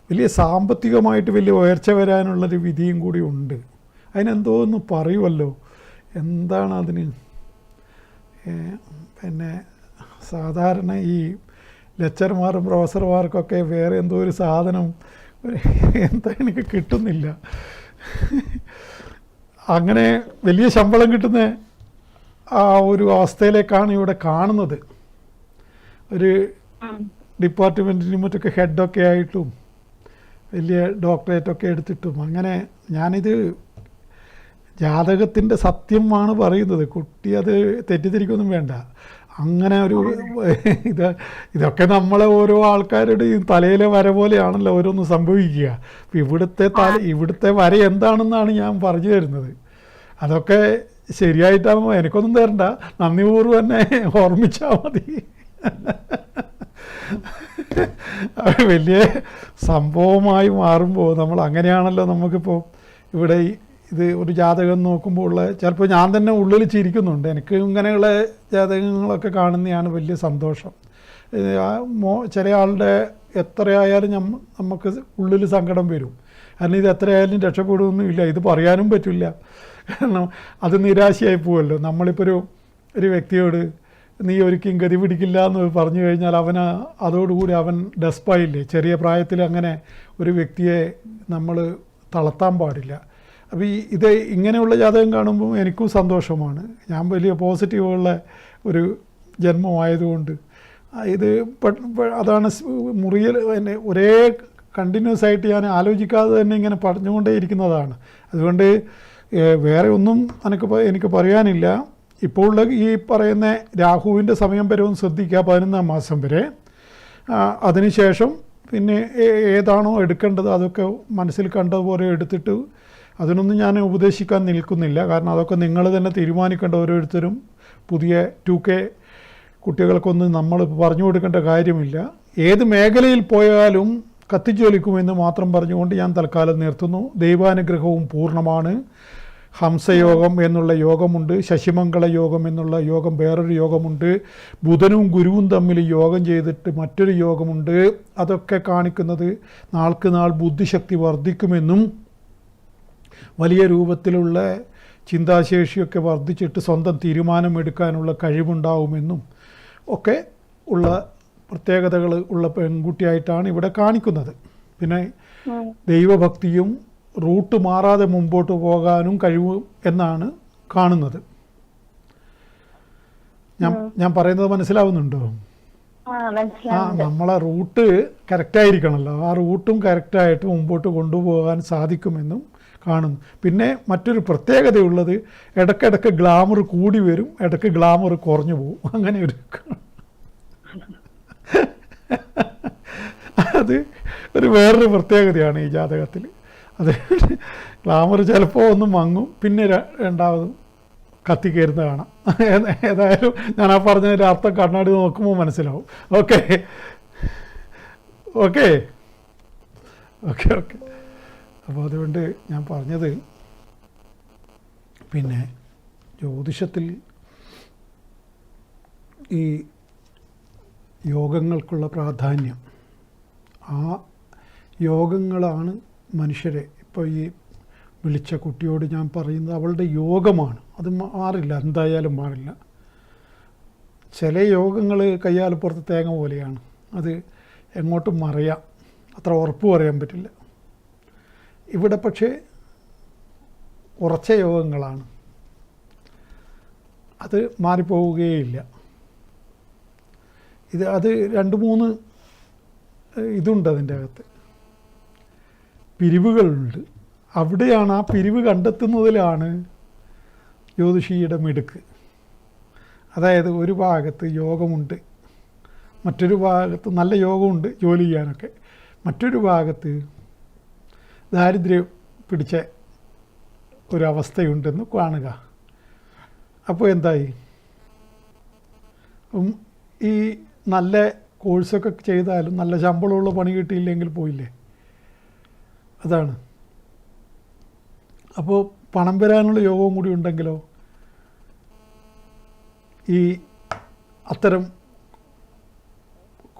വലിയ സാമ്പത്തികമായിട്ട് വലിയ ഉയർച്ച വരാനുള്ളൊരു വിധിയും കൂടി ഉണ്ട്. അതിനെന്തോ ഒന്ന് പറയുമല്ലോ, എന്താണ് അതിന്, പിന്നെ സാധാരണ ഈ ലെക്ചർമാരും പ്രൊഫസർമാർക്കൊക്കെ വേറെ എന്തോ ഒരു സാധനം എന്താ എനിക്ക് കിട്ടുന്നില്ല. അങ്ങനെ വലിയ ശമ്പളം കിട്ടുന്ന ആ ഒരു അവസ്ഥയിലേക്കാണ് ഇവിടെ കാണുന്നത്. ഒരു ഡിപ്പാർട്ട്മെൻറ്റിനും മറ്റൊക്കെ ഹെഡൊക്കെ ആയിട്ടും വലിയ ഡോക്ടറേറ്റൊക്കെ എടുത്തിട്ടും അങ്ങനെ. ഞാനിത് ജാതകത്തിൻ്റെ സത്യമാണ് പറയുന്നത്, കുട്ടി അത് തെറ്റിദ്ധരിക്കൊന്നും വേണ്ട. അങ്ങനെ ഒരു ഇതൊക്കെ നമ്മളെ ഓരോ ആൾക്കാരുടെയും തലയിലെ വര പോലെയാണല്ലോ ഓരോന്ന് സംഭവിക്കുക. അപ്പം ഇവിടുത്തെ വര എന്താണെന്നാണ് ഞാൻ പറഞ്ഞു തരുന്നത്. അതൊക്കെ ശരിയായിട്ടാകുമ്പോൾ എനിക്കൊന്നും തരണ്ട, നന്ദിപൂർവ്വം തന്നെ ഓർമ്മിച്ചാൽ മതി. വലിയ സംഭവമായി മാറുമ്പോൾ നമ്മൾ അങ്ങനെയാണല്ലോ. നമുക്കിപ്പോൾ ഇവിടെ ഇത് ഒരു ജാതകം നോക്കുമ്പോൾ ഉള്ള ചിലപ്പോൾ ഞാൻ തന്നെ ഉള്ളിൽ ചിരിക്കുന്നുണ്ട്. എനിക്ക് ഇങ്ങനെയുള്ള ജാതകങ്ങളൊക്കെ കാണുന്നതാണ് വലിയ സന്തോഷം. ചില ആളുടെ എത്രയായാലും നമുക്ക് ഉള്ളിൽ സങ്കടം വരും. കാരണം ഇത് എത്രയായാലും രക്ഷപ്പെടുകയൊന്നുമില്ല, ഇത് പറയാനും പറ്റില്ല. കാരണം അത് നിരാശയായി പോവുമല്ലോ. നമ്മളിപ്പോൾ ഒരു വ്യക്തിയോട് നീ ഒരിക്കലും ഗതി പിടിക്കില്ല എന്ന് പറഞ്ഞു കഴിഞ്ഞാൽ അതോടുകൂടി അവൻ ഡെസ്പായില്ലേ. ചെറിയ പ്രായത്തിൽ അങ്ങനെ ഒരു വ്യക്തിയെ നമ്മൾ തളർത്താൻ പാടില്ല. അപ്പോൾ ഇത് ഇങ്ങനെയുള്ള ജാതകം കാണുമ്പോൾ എനിക്കും സന്തോഷമാണ്. ഞാൻ വലിയ പോസിറ്റീവുള്ള ഒരു ജന്മമായതുകൊണ്ട് ഇത് അതാണ് മുറിയൽ തന്നെ ഒരേ കണ്ടിന്യൂസ് ആയിട്ട് ഞാൻ ആലോചിക്കാതെ തന്നെ ഇങ്ങനെ പറഞ്ഞുകൊണ്ടേ ഇരിക്കുന്നതാണ്. അതുകൊണ്ട് വേറെ ഒന്നും എനിക്ക് പറയാനില്ല. ഇപ്പോൾ ഉള്ള ഈ പറയുന്ന രാഹുവിൻ്റെ സമയം വരെ ഒന്ന് ശ്രദ്ധിക്കുക, 11-ാം മാസം വരെ. അതിനുശേഷം പിന്നെ ഏതാണോ എടുക്കേണ്ടത് അതൊക്കെ മനസ്സിൽ കണ്ടതുപോലെ എടുത്തിട്ട്, അതിനൊന്നും ഞാൻ ഉപദേശിക്കാൻ നിൽക്കുന്നില്ല. കാരണം അതൊക്കെ നിങ്ങൾ തന്നെ തീരുമാനിക്കേണ്ട ഓരോരുത്തരും. പുതിയ 2K കുട്ടികൾക്കൊന്നും നമ്മൾ പറഞ്ഞു കൊടുക്കേണ്ട കാര്യമില്ല. ഏത് മേഖലയിൽ പോയാലും കത്തിജ്വലിക്കുമെന്ന് മാത്രം പറഞ്ഞുകൊണ്ട് ഞാൻ തൽക്കാലം നിർത്തുന്നു. ദൈവാനുഗ്രഹവും പൂർണ്ണമാണ്. ഹംസയോഗം എന്നുള്ള യോഗമുണ്ട്, ശശിമംഗള യോഗം എന്നുള്ള യോഗം വേറൊരു യോഗമുണ്ട്, ബുധനും ഗുരുവും തമ്മിൽ യോഗം ചെയ്തിട്ട് മറ്റൊരു യോഗമുണ്ട്. അതൊക്കെ കാണിക്കുന്നത് നാൾക്ക് നാൾ ബുദ്ധിശക്തി വർദ്ധിക്കുമെന്നും വലിയ രൂപത്തിലുള്ള ചിന്താശേഷിയൊക്കെ വർദ്ധിച്ചിട്ട് സ്വന്തം തീരുമാനമെടുക്കാനുള്ള കഴിവുണ്ടാവുമെന്നും ഒക്കെ ഉള്ള പ്രത്യേകതകൾ ഉള്ള പെൺകുട്ടിയായിട്ടാണ് ഇവിടെ കാണിക്കുന്നത്. പിന്നെ ദൈവഭക്തിയും റൂട്ട് മാറാതെ മുമ്പോട്ട് പോകാനും കഴിവും എന്നാണ് കാണുന്നത്. ഞാൻ പറയുന്നത് മനസ്സിലാവുന്നുണ്ടോ? നമ്മളെ റൂട്ട് കറക്റ്റായിരിക്കണമല്ലോ, ആ റൂട്ടും കറക്റ്റായിട്ട് മുമ്പോട്ട് കൊണ്ടുപോകാൻ സാധിക്കുമെന്നും കാണുന്നു. പിന്നെ മറ്റൊരു പ്രത്യേകതയുള്ളത്, ഇടയ്ക്കിടയ്ക്ക് ഗ്ലാമർ കൂടി വരും, ഇടയ്ക്ക് ഗ്ലാമർ കുറഞ്ഞു പോകും. അങ്ങനെ ഒരു അത് വേറൊരു പ്രത്യേകതയാണ് ഈ ജാതകത്തിൽ. അത് ഗ്ലാമർ ചിലപ്പോൾ ഒന്ന് മങ്ങും, പിന്നെ രണ്ടാമതും കത്തിക്കയറുന്ന കാണാം. ഏതായാലും ഞാൻ ആ പറഞ്ഞതിൻ്റെ അർത്ഥം കണ്ണാടി നോക്കുമ്പോൾ മനസ്സിലാവും. ഓക്കെ ഓക്കെ ഓക്കെ ഓക്കെ അപ്പോൾ അതുകൊണ്ട് ഞാൻ പറഞ്ഞത്, പിന്നെ ജ്യോതിഷത്തിൽ ഈ യോഗങ്ങൾക്കുള്ള പ്രാധാന്യം, ആ യോഗങ്ങളാണ് മനുഷ്യരെ, ഇപ്പോൾ ഈ വിളിച്ച കുട്ടിയോട് ഞാൻ പറയുന്നത് അവളുടെ യോഗമാണ്, അത് മാറില്ല, എന്തായാലും മാറില്ല. ചില യോഗങ്ങൾ കയ്യാലപ്പുറത്ത് തേങ്ങ പോലെയാണ്, അത് എങ്ങോട്ടും മറിയാം, അത്ര ഉറപ്പ് പറയാൻ പറ്റില്ല. ഇവിടെ പക്ഷേ ഉറച്ച യോഗങ്ങളാണ്, അത് മാറിപ്പോവുകയില്ല. അത് 2-3 ഇതുണ്ട്, അതിൻ്റെ അകത്ത് പിരിവുകളുണ്ട്. അവിടെയാണ്, ആ പിരിവ് കണ്ടെത്തുന്നതിലാണ് ജ്യോതിഷിയുടെ മിടുക്ക്. അതായത് ഒരു ഭാഗത്ത് യോഗമുണ്ട്, മറ്റൊരു ഭാഗത്ത് നല്ല യോഗമുണ്ട് ജോലി ചെയ്യാനൊക്കെ, മറ്റൊരു ഭാഗത്ത് ദാരിദ്ര്യം പിടിച്ച ഒരവസ്ഥയുണ്ടെന്ന് കാണുക. അപ്പോൾ എന്തായി, ഈ നല്ല കോഴ്സൊക്കെ ചെയ്താലും നല്ല ശമ്പളമുള്ള പണി കിട്ടിയില്ലെങ്കിൽ പോയില്ലേ, അതാണ്. അപ്പോൾ പണം വരാനുള്ള യോഗവും കൂടി ഉണ്ടെങ്കിലോ, ഈ അത്തരം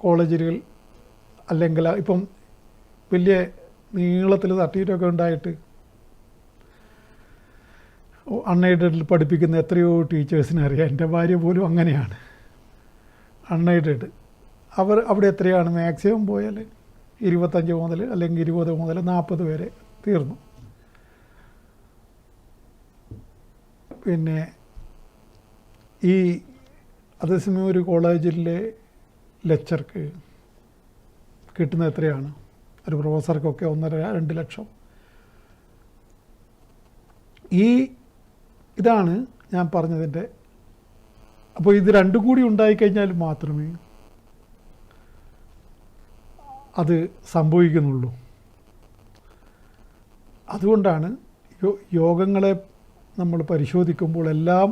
കോളേജുകൾ അല്ലെങ്കിൽ ഇപ്പം വലിയ നീളത്തിൽ തട്ടിയിട്ടൊക്കെ ഉണ്ടായിട്ട് അൺഎയ്ഡഡിൽ പഠിപ്പിക്കുന്ന എത്രയോ ടീച്ചേഴ്സിനെ അറിയാം. എൻ്റെ ഭാര്യ പോലും അങ്ങനെയാണ്, അൺഎയ്ഡഡ്. അവിടെ എത്രയാണ് മാക്സിമം പോയാൽ 25 മുതൽ അല്ലെങ്കിൽ 20 മുതൽ 40 വരെ തീർന്നു. പിന്നെ ഈ അതേസമയം ഒരു കോളേജിലെ ലെക്ചർക്ക് കിട്ടുന്നത് എത്രയാണ്, ഒരു പ്രൊഫസർക്കൊക്കെ 1.5-2 ലക്ഷം. ഇതാണ് ഞാൻ പറഞ്ഞതിൻ്റെ. അപ്പോൾ ഇത് രണ്ടും കൂടി ഉണ്ടായിക്കഴിഞ്ഞാൽ മാത്രമേ അത് സംഭവിക്കുന്നുള്ളൂ. അതുകൊണ്ടാണ് യോഗങ്ങളെ നമ്മൾ പരിശോധിക്കുമ്പോൾ എല്ലാം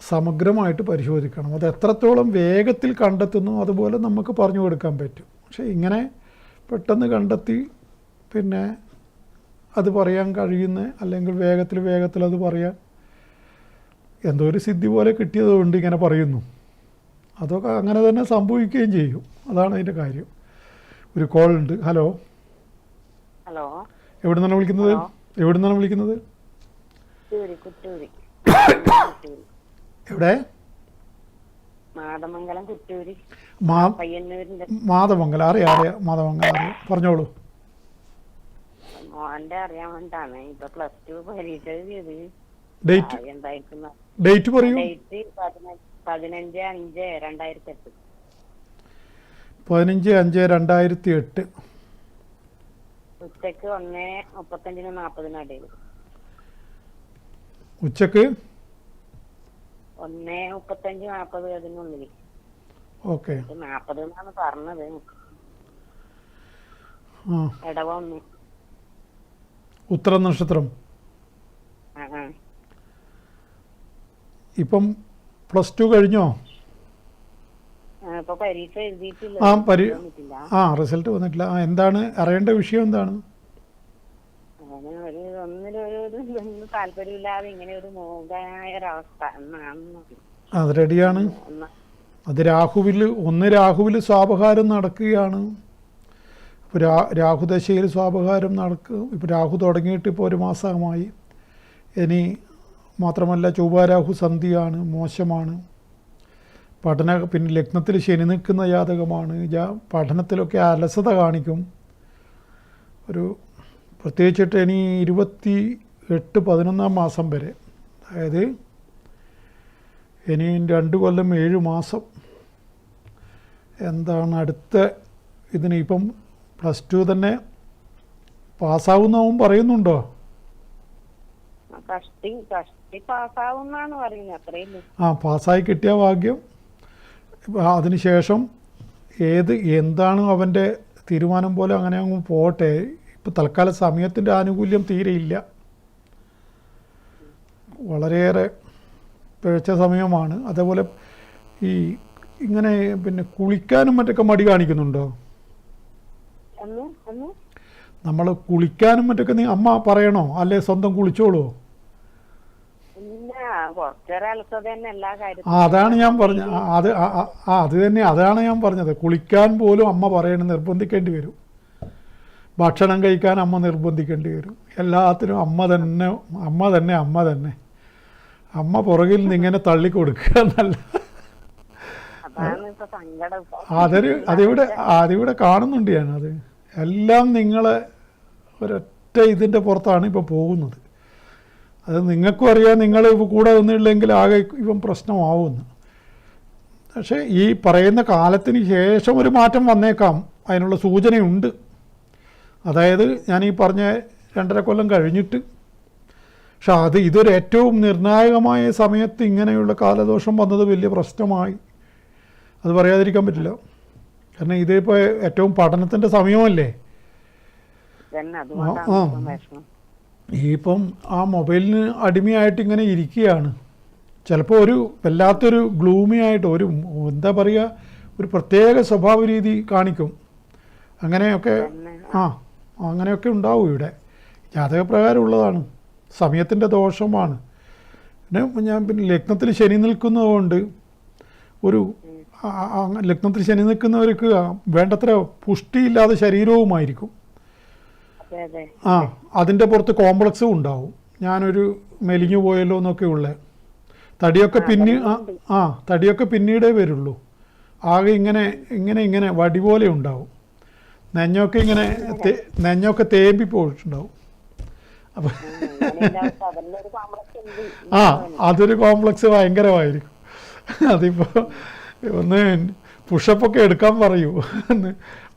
സമഗ്രമായിട്ട് പരിശോധിക്കണം. അത് എത്രത്തോളം വേഗത്തിൽ കണ്ടെത്തുന്നു അതുപോലെ നമുക്ക് പറഞ്ഞു കൊടുക്കാൻ പറ്റും. പക്ഷേ ഇങ്ങനെ പെട്ടെന്ന് കണ്ടെത്തി പിന്നെ അത് പറയാൻ കഴിയുന്ന, അല്ലെങ്കിൽ വേഗത്തിൽ അത് പറയാൻ എന്തോ ഒരു സിദ്ധി പോലെ കിട്ടിയതുകൊണ്ട് ഇങ്ങനെ പറയുന്നു, അതൊക്കെ അങ്ങനെ തന്നെ സംഭവിക്കുകയും ചെയ്യും. അതാണ് അതിൻ്റെ കാര്യം. ഒരു കോൾ ഉണ്ട്. ഹലോ, ഹലോ, എവിടെ നിന്നാണ് വിളിക്കുന്നത്? എവിടെ നിന്നാണ് വിളിക്കുന്നത്? എവിടെ? മാതമംഗലം, കുറ്റൂര്. മാതമംഗലം അറിയാം. മാതമംഗലം അറിയാം, പറഞ്ഞോളൂ. മോന്റെ അറിയാൻ വേണ്ടിട്ടാണ്. ഇപ്പൊ +2 പരീക്ഷ എഴുതിയത്. ഡേറ്റ് പറയൂ. ഡേറ്റ് 15/5/2008. 15/5/2008. ഉച്ചക്ക് 1:35-40 ഇടയിൽ. ഉച്ചക്ക് 1:35-40 അതിനുള്ളിൽ. ഓക്കെ, 40 എന്നാണ് പറഞ്ഞത്. ഇടവ 1. ഉത്തര നക്ഷത്രം. ഇപ്പം +2 കഴിഞ്ഞോ? ഇപ്പൊ പരീക്ഷ എഴുതിയിട്ടില്ല. റിസൾട്ട് വന്നിട്ടില്ല. എന്താണ് അറിയേണ്ട വിഷയം? എന്താണ്? ഒന്നിനും താല്പര്യമില്ലാതെ ഇങ്ങനെ ഒരു മോഹമായ ഒരവസ്ഥ. അത് റെഡിയാണ്. അത് രാഹുവിൽ സ്വാപഹാരം നടക്കുകയാണ്. ഇപ്പോൾ രാഹുദശയിൽ സ്വാപഹാരം നടക്കും. ഇപ്പോൾ രാഹു തുടങ്ങിയിട്ട് ഇപ്പോൾ 1 മാസമായി. ഇനി മാത്രമല്ല ചൊവ്വ-രാഹു സന്ധിയാണ്, മോശമാണ്. പിന്നെ ലഗ്നത്തിൽ ശനി നിൽക്കുന്ന ജാതകമാണ്. പഠനത്തിലൊക്കെ അലസത കാണിക്കും. ഒരു പ്രത്യേകിച്ചിട്ട് ഇനി 28-11 മാസം വരെ, അതായത് ഇനി 2 കൊല്ലം 7 മാസം എന്താണ് അടുത്ത ഇതിന് ഇപ്പം +2 തന്നെ പാസ്സാവുന്നവൻ പറയുന്നുണ്ടോ? കഷ്ടി പാസ്സാവുന്നാണ് പറയുന്നത്, അത്രയും. പാസ്സായി കിട്ടിയ ഭാഗ്യം. അതിനുശേഷം എന്താണ് അവൻ്റെ തീരുമാനം പോലെ അങ്ങനെ അങ്ങ് പോട്ടെ. ഇപ്പോൾ തൽക്കാലം സമയത്തിൻ്റെ ആനുകൂല്യം തീരെയില്ല, വളരെയേറെ പിഴച്ച സമയമാണ്. അതേപോലെ ഈ ഇങ്ങനെ പിന്നെ കുളിക്കാനും മറ്റൊക്കെ മടി കാണിക്കുന്നുണ്ടോ? നമ്മൾ കുളിക്കാനും മറ്റൊക്കെ അമ്മ പറയണോ, അല്ലെ സ്വന്തം കുളിച്ചോളൂ? അതാണ് ഞാൻ പറഞ്ഞത്. അത് തന്നെ, അതാണ് ഞാൻ പറഞ്ഞത്. കുളിക്കാൻ പോലും അമ്മ പറയണം, നിർബന്ധിക്കേണ്ടി വരും. ഭക്ഷണം കഴിക്കാൻ അമ്മ നിർബന്ധിക്കേണ്ടി വരും. എല്ലാത്തിനും അമ്മ തന്നെ. അമ്മ പുറകിൽ നിന്ന് ഇങ്ങനെ തള്ളിക്കൊടുക്കുക എന്നല്ല. അതിവിടെ കാണുന്നുണ്ട് ഞാൻ. അത് എല്ലാം നിങ്ങളെ ഒരൊറ്റ ഇതിൻ്റെ പുറത്താണ് ഇപ്പോൾ പോകുന്നത്. അത് നിങ്ങൾക്കും അറിയാം, നിങ്ങൾ കൂടെ നിന്നില്ലെങ്കിൽ ആകെ ഇവൻ പ്രശ്നമാവുമെന്ന്. പക്ഷേ ഈ പറയുന്ന കാലത്തിന് ശേഷം ഒരു മാറ്റം വന്നേക്കാം, അതിനുള്ള സൂചനയുണ്ട്. അതായത് ഞാൻ ഈ പറഞ്ഞ 2.5 കൊല്ലം കഴിഞ്ഞിട്ട്. പക്ഷെ ഇതൊരു ഏറ്റവും നിർണായകമായ സമയത്ത് ഇങ്ങനെയുള്ള കാലദോഷം വന്നത് വലിയ പ്രശ്നമായി, അത് പറയാതിരിക്കാൻ പറ്റില്ല. കാരണം ഇതിപ്പോൾ ഏറ്റവും പഠനത്തിൻ്റെ സമയമല്ലേ. ഇപ്പം ആ മൊബൈലിന് അടിമയായിട്ട് ഇങ്ങനെ ഇരിക്കുകയാണ്. ചിലപ്പോൾ ഒരു വല്ലാത്തൊരു ഗ്ലൂമി ആയിട്ട് ഒരു എന്താ പറയുക, ഒരു പ്രത്യേക സ്വഭാവ രീതി കാണിക്കും. അങ്ങനെയൊക്കെ ഉണ്ടാവും. ഇവിടെ ജാതകപ്രകാരം ഉള്ളതാണ്, സമയത്തിൻ്റെ ദോഷമാണ്. പിന്നെ ലഗ്നത്തിൽ ശനി നിൽക്കുന്നതുകൊണ്ട് ലഗ്നത്തിൽ ശനി നിൽക്കുന്നവർക്ക് വേണ്ടത്ര പുഷ്ടിയില്ലാതെ ശരീരവുമായിരിക്കും. അതിൻ്റെ പുറത്ത് കോംപ്ലക്സും ഉണ്ടാവും. ഞാനൊരു മെലിഞ്ഞു പോയല്ലോ എന്നൊക്കെ ഉള്ളത്. തടിയൊക്കെ പിന്നീടേ വരുള്ളൂ. ആകെ ഇങ്ങനെ വടി പോലെ ഉണ്ടാവും. നെഞ്ഞൊക്കെ തേമ്പി പോയിട്ടുണ്ടാവും. അപ്പം അതൊരു കോംപ്ലക്സ് ഭയങ്കരമായിരിക്കും. അതിപ്പോൾ ഒന്ന് പുഷപ്പൊക്കെ എടുക്കാൻ പറയൂ.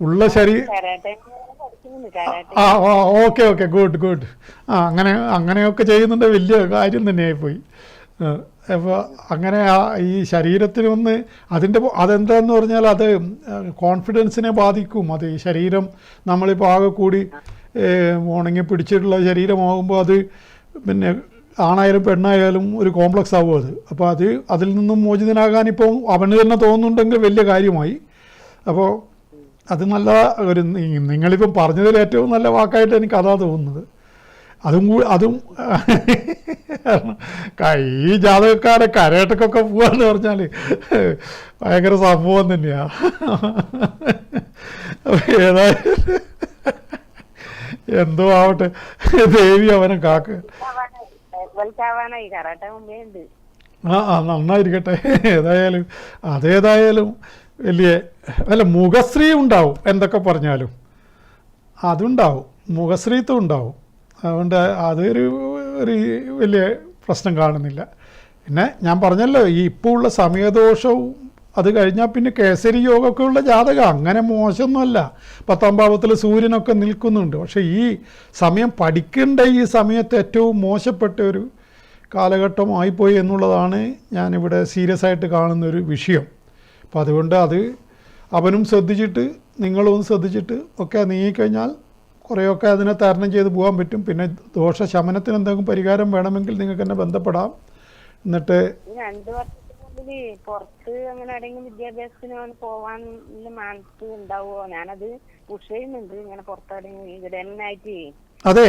ഉള്ള ശരീരം. Okay good. അങ്ങനെയൊക്കെ ചെയ്യുന്നുണ്ട്, വലിയ കാര്യം തന്നെയായിപ്പോയി. അപ്പോൾ അങ്ങനെ ഈ ശരീരത്തിനൊന്ന് അതെന്താന്ന് പറഞ്ഞാൽ അത് കോൺഫിഡൻസിനെ ബാധിക്കും. അത് ഈ ശരീരം നമ്മളിപ്പോൾ ആകെ കൂടി ഉണങ്ങി പിടിച്ചിട്ടുള്ള ശരീരമാകുമ്പോൾ അത് പിന്നെ ആണായാലും പെണ്ണായാലും ഒരു കോംപ്ലക്സ് ആവും അത്. അപ്പോൾ അതിൽ നിന്നും മോചിതനാകാൻ ഇപ്പോൾ അവന് തന്നെ തോന്നുന്നുണ്ടെങ്കിൽ വലിയ കാര്യമായി. അപ്പോൾ അത് നല്ല ഒരു നിങ്ങളിപ്പം പറഞ്ഞതിൽ ഏറ്റവും നല്ല വാക്കായിട്ട് എനിക്ക് അതാ തോന്നുന്നത്. അതും ഈ ജാതകക്കാരെ കരേട്ടക്കൊക്കെ പോവാന്ന് പറഞ്ഞാൽ ഭയങ്കര സംഭവം തന്നെയാണ്. ഏതായാലും എന്തോ ആവട്ടെ, ദേവി അവനെ കാക്ക. നന്നായിരിക്കട്ടെ. അതേതായാലും വലിയ മുഖശ്രീ ഉണ്ടാവും. എന്തൊക്കെ പറഞ്ഞാലും അതുണ്ടാവും, മുഖശ്രീത്വം ഉണ്ടാവും. അതുകൊണ്ട് അതൊരു വലിയ പ്രശ്നം കാണുന്നില്ല. പിന്നെ ഞാൻ പറഞ്ഞല്ലോ, ഈ ഇപ്പോൾ ഉള്ള സമയദോഷവും അത് കഴിഞ്ഞാൽ പിന്നെ കേസരി യോഗമൊക്കെ ഉള്ള ജാതകം അങ്ങനെ മോശമൊന്നുമല്ല. 10ാം ഭാവത്തിൽ സൂര്യനൊക്കെ നിൽക്കുന്നുണ്ട്. പക്ഷേ ഈ സമയം പഠിക്കേണ്ട ഈ സമയത്ത് ഏറ്റവും മോശപ്പെട്ട ഒരു കാലഘട്ടമായിപ്പോയി എന്നുള്ളതാണ് ഞാനിവിടെ സീരിയസ് ആയിട്ട് കാണുന്നൊരു വിഷയം. അപ്പോൾ അതുകൊണ്ട് അവനും ശ്രദ്ധിച്ചിട്ട് നിങ്ങളും ശ്രദ്ധിച്ചിട്ട് ഒക്കെ നീങ്ങിക്കഴിഞ്ഞാൽ കുറേയൊക്കെ അതിനെ തരണം ചെയ്ത് പോകാൻ പറ്റും. പിന്നെ ദോഷശമനത്തിന് എന്തെങ്കിലും പരിഹാരം വേണമെങ്കിൽ നിങ്ങൾക്ക് എന്നെ ബന്ധപ്പെടാം. എന്നിട്ട് 2 വർഷത്തിനുള്ളിൽ പുറത്ത് അങ്ങനെ എവിടെയെങ്കിലും വിദ്യാഭ്യാസത്തിന് പോവാൻ മനസ്സ് ഉണ്ടാവുമോ? ഞാനത് പുഷ് ചെയ്യുന്നുണ്ട്, ഇങ്ങനെ പുറത്തെവിടെയെങ്കിലും ഇവിടെ ആയിട്ട്. അതെ,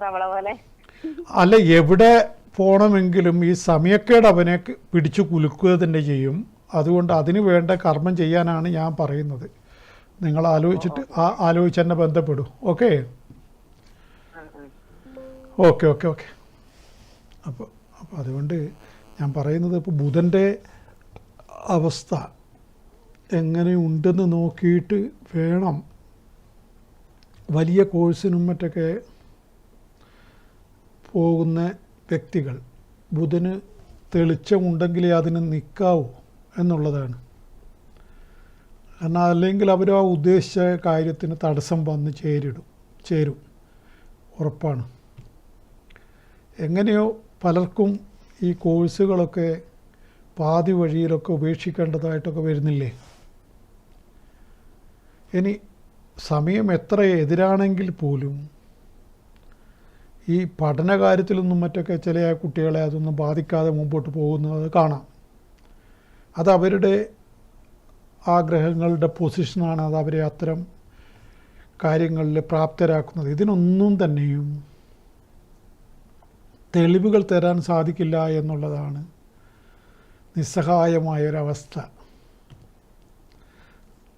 തവള പോലെ. അല്ല, എവിടെ പോകണമെങ്കിലും ഈ സമയക്കേട് അവനെ പിടിച്ചു കുലുക്കുക തന്നെ ചെയ്യും. അതുകൊണ്ട് അതിന് വേണ്ട കർമ്മം ചെയ്യാനാണ് ഞാൻ പറയുന്നത്. നിങ്ങൾ ആലോചിച്ച് എന്നെ ബന്ധപ്പെടൂ. ഓക്കെ. അപ്പോൾ അതുകൊണ്ട് ഞാൻ പറയുന്നത്, ഇപ്പോൾ ബുധൻ്റെ അവസ്ഥ എങ്ങനെയുണ്ടെന്ന് നോക്കിയിട്ട് വേണം വലിയ കോഴ്സിനും മറ്റൊക്കെ പോകുന്ന വ്യക്തികൾ ബുധന് തെളിച്ചമുണ്ടെങ്കിലേ അതിന് നിൽക്കാവൂ എന്നുള്ളതാണ്. കാരണം അല്ലെങ്കിൽ അവർ ആ ഉദ്ദേശിച്ച കാര്യത്തിന് തടസ്സം വന്ന് ചേരും ഉറപ്പാണ്. എങ്ങനെയോ പലർക്കും ഈ കോഴ്സുകളൊക്കെ പാതി വഴിയിലൊക്കെ ഉപേക്ഷിക്കേണ്ടതായിട്ടൊക്കെ വരുന്നില്ലേ. ഇനി സമയം എത്ര എതിരാണെങ്കിൽ പോലും ഈ പഠന കാര്യത്തിലൊന്നും മറ്റൊക്കെ ചില കുട്ടികളെ അതൊന്നും ബാധിക്കാതെ മുമ്പോട്ട് പോകുന്നത് കാണാം. അത് അവരുടെ ആഗ്രഹങ്ങളുടെ പൊസിഷനാണ്, അത് അവരെ അത്തരം കാര്യങ്ങളിൽ പ്രാപ്തരാക്കുന്നത്. ഇതിനൊന്നും തന്നെയും തെളിവുകൾ തരാൻ സാധിക്കില്ല എന്നുള്ളതാണ് നിസ്സഹായമായൊരവസ്ഥ.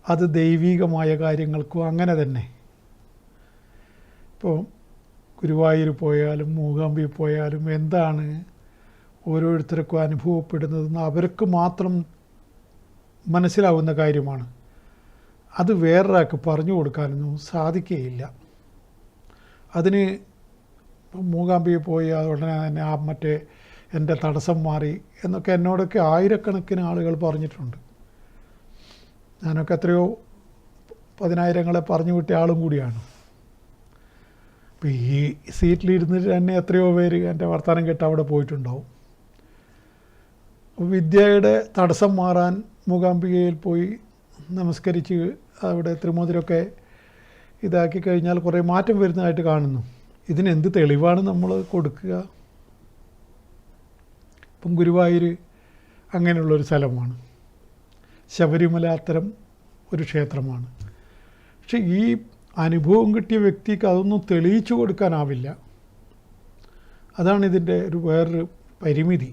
അത് ദൈവികമായ കാര്യങ്ങൾക്കും അങ്ങനെ തന്നെ. ഇപ്പോൾ ഗുരുവായൂർ പോയാലും മൂകാംബി പോയാലും എന്താണ് ഓരോരുത്തർക്കും അനുഭവപ്പെടുന്നതെന്ന് അവർക്ക് മാത്രം മനസ്സിലാവുന്ന കാര്യമാണ്. അത് വേറൊരാൾക്ക് പറഞ്ഞു കൊടുക്കാനൊന്നും സാധിക്കുകയില്ല. അതിന് മൂകാംബിയിൽ പോയി ഉടനെ തന്നെ മറ്റേ എൻ്റെ തടസ്സം മാറി എന്നൊക്കെ എന്നോടൊക്കെ ആയിരക്കണക്കിന് ആളുകൾ പറഞ്ഞിട്ടുണ്ട്. ഞാനൊക്കെ എത്രയോ 10,000-ങ്ങളെ പറഞ്ഞു വിട്ട ആളും കൂടിയാണ്. അപ്പോൾ ഈ സീറ്റിലിരുന്നിട്ട് തന്നെ എത്രയോ പേര് എൻ്റെ വർത്തമാനം കേട്ട് അവിടെ പോയിട്ടുണ്ടാവും. വിദ്യയുടെ തടസ്സം മാറാൻ മൂകാംബികയിൽ പോയി നമസ്കരിച്ച് അവിടെ ത്രിമൂതിരൊക്കെ ഇതാക്കി കഴിഞ്ഞാൽ കുറേ മാറ്റം വരുന്നതായിട്ട് കാണുന്നു. ഇതിനെന്ത് തെളിവാണ് നമ്മൾ കൊടുക്കുക? ഇപ്പം ഗുരുവായൂർ അങ്ങനെയുള്ളൊരു സ്ഥലമാണ്, ശബരിമല അത്തരം ഒരു ക്ഷേത്രമാണ്. പക്ഷെ ഈ അനുഭവം കിട്ടിയ വ്യക്തിക്ക് അതൊന്നും തെളിയിച്ചു കൊടുക്കാനാവില്ല. അതാണ് ഇതിൻ്റെ വേറൊരു പരിമിതി.